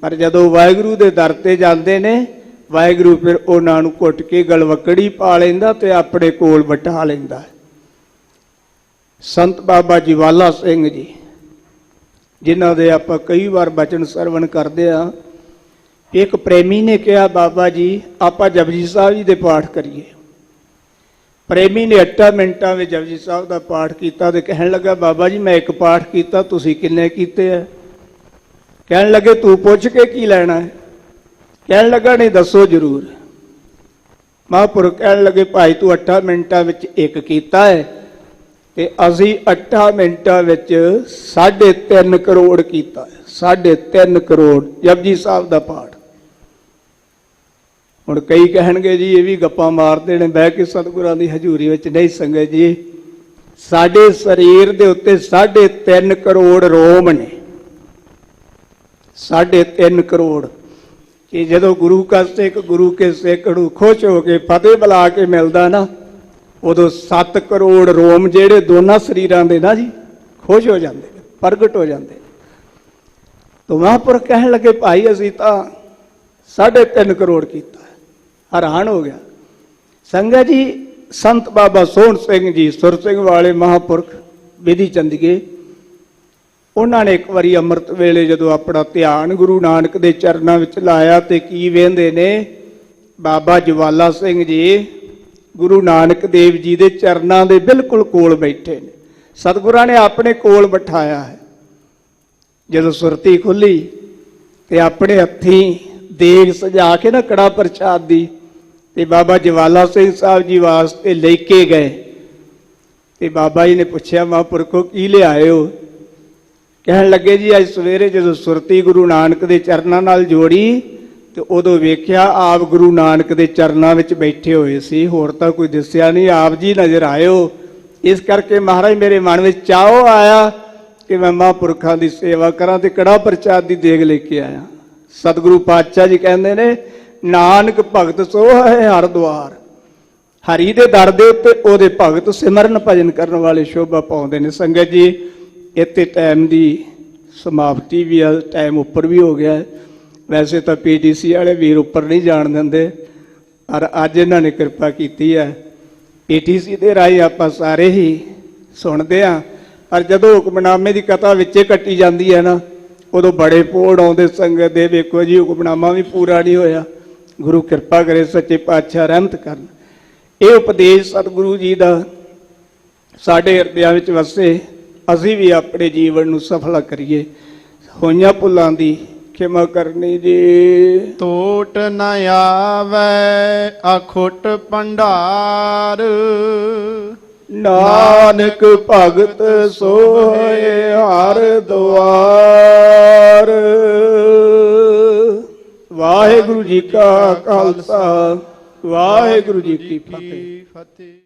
ਪਰ ਜਦੋਂ ਵਾਹਿਗੁਰੂ ਦੇ ਦਰ ਤੇ ਜਾਂਦੇ ਨੇ, ਵਾਹਿਗੁਰੂ ਫਿਰ ਉਹਨਾਂ ਨੂੰ ਘੁੱਟ ਕੇ ਗਲਵੱਕੜੀ ਪਾ ਲੈਂਦਾ ਤੇ ਆਪਣੇ ਕੋਲ ਬਿਠਾ ਲੈਂਦਾ। ਸੰਤ ਬਾਬਾ ਜਵਾਲਾ ਸਿੰਘ ਜੀ, ਜਿਨ੍ਹਾਂ ਦੇ ਆਪਾਂ ਕਈ ਵਾਰ ਬਚਨ ਸਰਵਣ ਕਰਦੇ ਆ, ਇੱਕ ਪ੍ਰੇਮੀ ਨੇ ਕਿਹਾ ਬਾਬਾ ਜੀ ਆਪਾਂ ਜਪਜੀ ਸਾਹਿਬ ਜੀ ਦੇ ਪਾਠ ਕਰੀਏ। ਪ੍ਰੇਮੀ ਨੇ 8 ਮਿੰਟਾਂ ਵਿੱਚ ਜਪਜੀ ਸਾਹਿਬ ਦਾ ਪਾਠ ਕੀਤਾ ਤੇ ਕਹਿਣ ਲੱਗਾ ਬਾਬਾ ਜੀ ਮੈਂ ਇੱਕ ਪਾਠ ਕੀਤਾ, ਤੁਸੀਂ ਕਿੰਨੇ ਕੀਤੇ ਆ? ਕਹਿਣ ਲੱਗੇ ਤੂੰ ਪੁੱਛ ਕੇ ਕੀ ਲੈਣਾ ਹੈ? ਕਹਿਣ ਲੱਗਾ ਨਹੀਂ ਦੱਸੋ ਜ਼ਰੂਰ। ਮਹਾਂਪੁਰਖ ਕਹਿਣ ਲੱਗੇ ਭਾਈ ਤੂੰ 8 ਮਿੰਟਾਂ ਵਿੱਚ ਇੱਕ ਕੀਤਾ ਹੈ ਤੇ ਅਸੀਂ 8 ਮਿੰਟਾਂ ਵਿੱਚ 3.5 ਕਰੋੜ ਕੀਤਾ ਹੈ। 3.5 ਕਰੋੜ ਜਪਜੀ ਸਾਹਿਬ ਦਾ ਪਾਠ। ਹੁਣ ਕਈ ਕਹਿਣਗੇ ਜੀ ਇਹ ਵੀ ਗੱਪਾਂ ਮਾਰਦੇ ਨੇ ਬਹਿ ਕੇ ਸਤਿਗੁਰਾਂ ਦੀ ਹਜ਼ੂਰੀ ਵਿੱਚ। ਨਹੀਂ ਸੰਗਤ ਜੀ, ਸਾਡੇ ਸਰੀਰ ਦੇ ਉੱਤੇ 3.5 ਕਰੋੜ ਰੋਮ ਨੇ। 3.5 ਕਰੋੜ ਕਿ ਜਦੋਂ ਗੁਰੂ ਕਾ ਸਿੱਖ ਗੁਰੂ ਕੇ ਸਿੱਖ ਨੂੰ ਖੁਸ਼ ਹੋ ਕੇ ਫਤਿਹ ਬੁਲਾ ਕੇ ਮਿਲਦਾ ਨਾ, ਉਦੋਂ 7 ਕਰੋੜ ਰੋਮ ਜਿਹੜੇ ਦੋਨਾਂ ਸਰੀਰਾਂ ਦੇ ਨਾ ਜੀ ਖੁਸ਼ ਹੋ ਜਾਂਦੇ, ਪ੍ਰਗਟ ਹੋ ਜਾਂਦੇ। ਤਾਂ ਮਹਾਂਪੁਰਖ ਕਹਿਣ ਲੱਗੇ ਭਾਈ ਅਸੀਂ ਤਾਂ 3.5 ਕਰੋੜ ਕੀਤਾ। ਹੈਰਾਨ ਹੋ ਗਿਆ। ਸੰਗਤ ਜੀ, ਸੰਤ ਬਾਬਾ ਸੋਹਣ ਸਿੰਘ ਜੀ, ਸੁਰ ਸਿੰਘ ਵਾਲੇ ਮਹਾਂਪੁਰਖ ਵਿਧੀ ਚੰਦੀਏ, ਉਹਨਾਂ ਨੇ ਇੱਕ ਵਾਰੀ ਅੰਮ੍ਰਿਤ ਵੇਲੇ ਜਦੋਂ ਆਪਣਾ ਧਿਆਨ ਗੁਰੂ ਨਾਨਕ ਦੇ ਚਰਨਾਂ ਵਿੱਚ ਲਾਇਆ ਤੇ ਕੀ ਵੇਂਦੇ ਨੇ, ਬਾਬਾ ਜਵਾਲਾ ਸਿੰਘ ਜੀ ਗੁਰੂ ਨਾਨਕ ਦੇਵ ਜੀ ਦੇ ਚਰਨਾਂ ਦੇ ਬਿਲਕੁਲ ਕੋਲ ਬੈਠੇ ਨੇ। ਸਤਿਗੁਰਾਂ ਨੇ ਆਪਣੇ ਕੋਲ ਬਿਠਾਇਆ ਹੈ। ਜਦੋਂ ਸੁਰਤੀ ਖੁੱਲੀ ਤੇ ਆਪਣੇ ਹੱਥੀਂ ਦੇਗ ਸਜਾ ਕੇ ਨਾ ਕੜਾ ਪ੍ਰਸ਼ਾਦ ਦੀ, ਤੇ ਬਾਬਾ ਜਵਾਲਾ ਸਿੰਘ ਸਾਹਿਬ ਜੀ ਵਾਸਤੇ ਲੈ ਕੇ ਗਏ। ਤੇ ਬਾਬਾ ਜੀ ਨੇ ਪੁੱਛਿਆ ਮਹਾਂਪੁਰਖੋ ਕੀ ਲਿਆਏ ਹੋ? ਕਹਿਣ ਲੱਗੇ ਜੀ ਅੱਜ ਸਵੇਰੇ ਜਦੋਂ ਸੁਰਤੀ ਗੁਰੂ ਨਾਨਕ ਦੇ ਚਰਨਾਂ ਨਾਲ ਜੋੜੀ ਤੇ ਉਦੋਂ ਵੇਖਿਆ ਆਪ ਗੁਰੂ ਨਾਨਕ ਦੇ ਚਰਨਾਂ ਵਿੱਚ ਬੈਠੇ ਹੋਏ ਸੀ, ਹੋਰ ਤਾਂ ਕੋਈ ਦਿਸਿਆ ਨਹੀਂ, ਆਪ ਜੀ ਨਜ਼ਰ ਆਇਓ। ਇਸ ਕਰਕੇ ਮਹਾਰਾਜ ਮੇਰੇ ਮਨ ਵਿੱਚ ਚਾਅ ਆਇਆ ਕਿ ਮੈਂ ਮਹਾਂਪੁਰਖਾਂ ਦੀ ਸੇਵਾ ਕਰਾਂ ਤੇ ਕੜਾ ਪ੍ਰਸ਼ਾਦ ਦੀ ਦੇਗ ਲੈ ਕੇ ਆਇਆ। ਸਤਿਗੁਰੂ ਪਾਤਸ਼ਾਹ ਜੀ ਕਹਿੰਦੇ ਨੇ ਨਾਨਕ ਭਗਤ ਸੋ ਹੈ ਹਰ ਦੁਆਰ। ਹਰੀ ਦੇ ਦਰ ਦੇ ਉੱਤੇ ਉਹਦੇ ਭਗਤ ਸਿਮਰਨ ਭਜਨ ਕਰਨ ਵਾਲੇ ਸ਼ੋਭਾ ਪਾਉਂਦੇ ਨੇ। ਸੰਗਤ ਜੀ, ਇੱਥੇ ਟਾਈਮ ਦੀ ਸਮਾਪਤੀ ਵੀ ਆ, ਟਾਈਮ ਉੱਪਰ ਵੀ ਹੋ ਗਿਆ। ਵੈਸੇ ਤਾਂ PTC ਵਾਲੇ ਵੀਰ ਉੱਪਰ ਨਹੀਂ ਜਾਣ ਦਿੰਦੇ, ਪਰ ਅੱਜ ਇਹਨਾਂ ਨੇ ਕਿਰਪਾ ਕੀਤੀ ਹੈ। PTC ਦੇ ਰਾਹੀਂ ਆਪਾਂ ਸਾਰੇ ਹੀ ਸੁਣਦੇ ਹਾਂ, ਪਰ ਜਦੋਂ ਹੁਕਮਨਾਮੇ ਦੀ ਕਥਾ ਵਿੱਚੇ ਕੱਟੀ ਜਾਂਦੀ ਹੈ ਨਾ, ਉਦੋਂ ਬੜੇ ਪੋੜ ਆਉਂਦੇ ਸੰਗਤ ਦੇ। ਵੇਖੋ ਜੀ ਹੁਕਮਨਾਮਾ ਵੀ ਪੂਰਾ ਨਹੀਂ ਹੋਇਆ। ਗੁਰੂ ਕਿਰਪਾ ਕਰੇ, ਸੱਚੇ ਪਾਤਸ਼ਾਹ ਰਹਿਮਤ ਕਰਨ। ਇਹ ਉਪਦੇਸ਼ ਸਤਿਗੁਰੂ ਜੀ ਦਾ ਸਾਡੇ ਹਿਰਦਿਆਂ ਵਿੱਚ ਵਸੇ, ਅਸੀਂ ਵੀ ਆਪਣੇ ਜੀਵਨ ਨੂੰ ਸਫਲਾ ਕਰੀਏ। ਹੋਈਆਂ ਭੁੱਲਾਂ ਦੀ ਖਿਮਾ ਕਰਨੀ ਜੀ। ਟੋਟ ਨ ਆਵੈ ਅਖੁੱਟ ਭੰਡਾਰ। ਨਾਨਕ ਭਗਤ ਸੋਏ ਹਰ ਦੁਆਰ। ਵਾਹਿਗੁਰੂ ਜੀ ਕਾ ਖਾਲਸਾ, ਵਾਹਿਗੁਰੂ ਜੀ ਕੀ ਫਤਿਹ।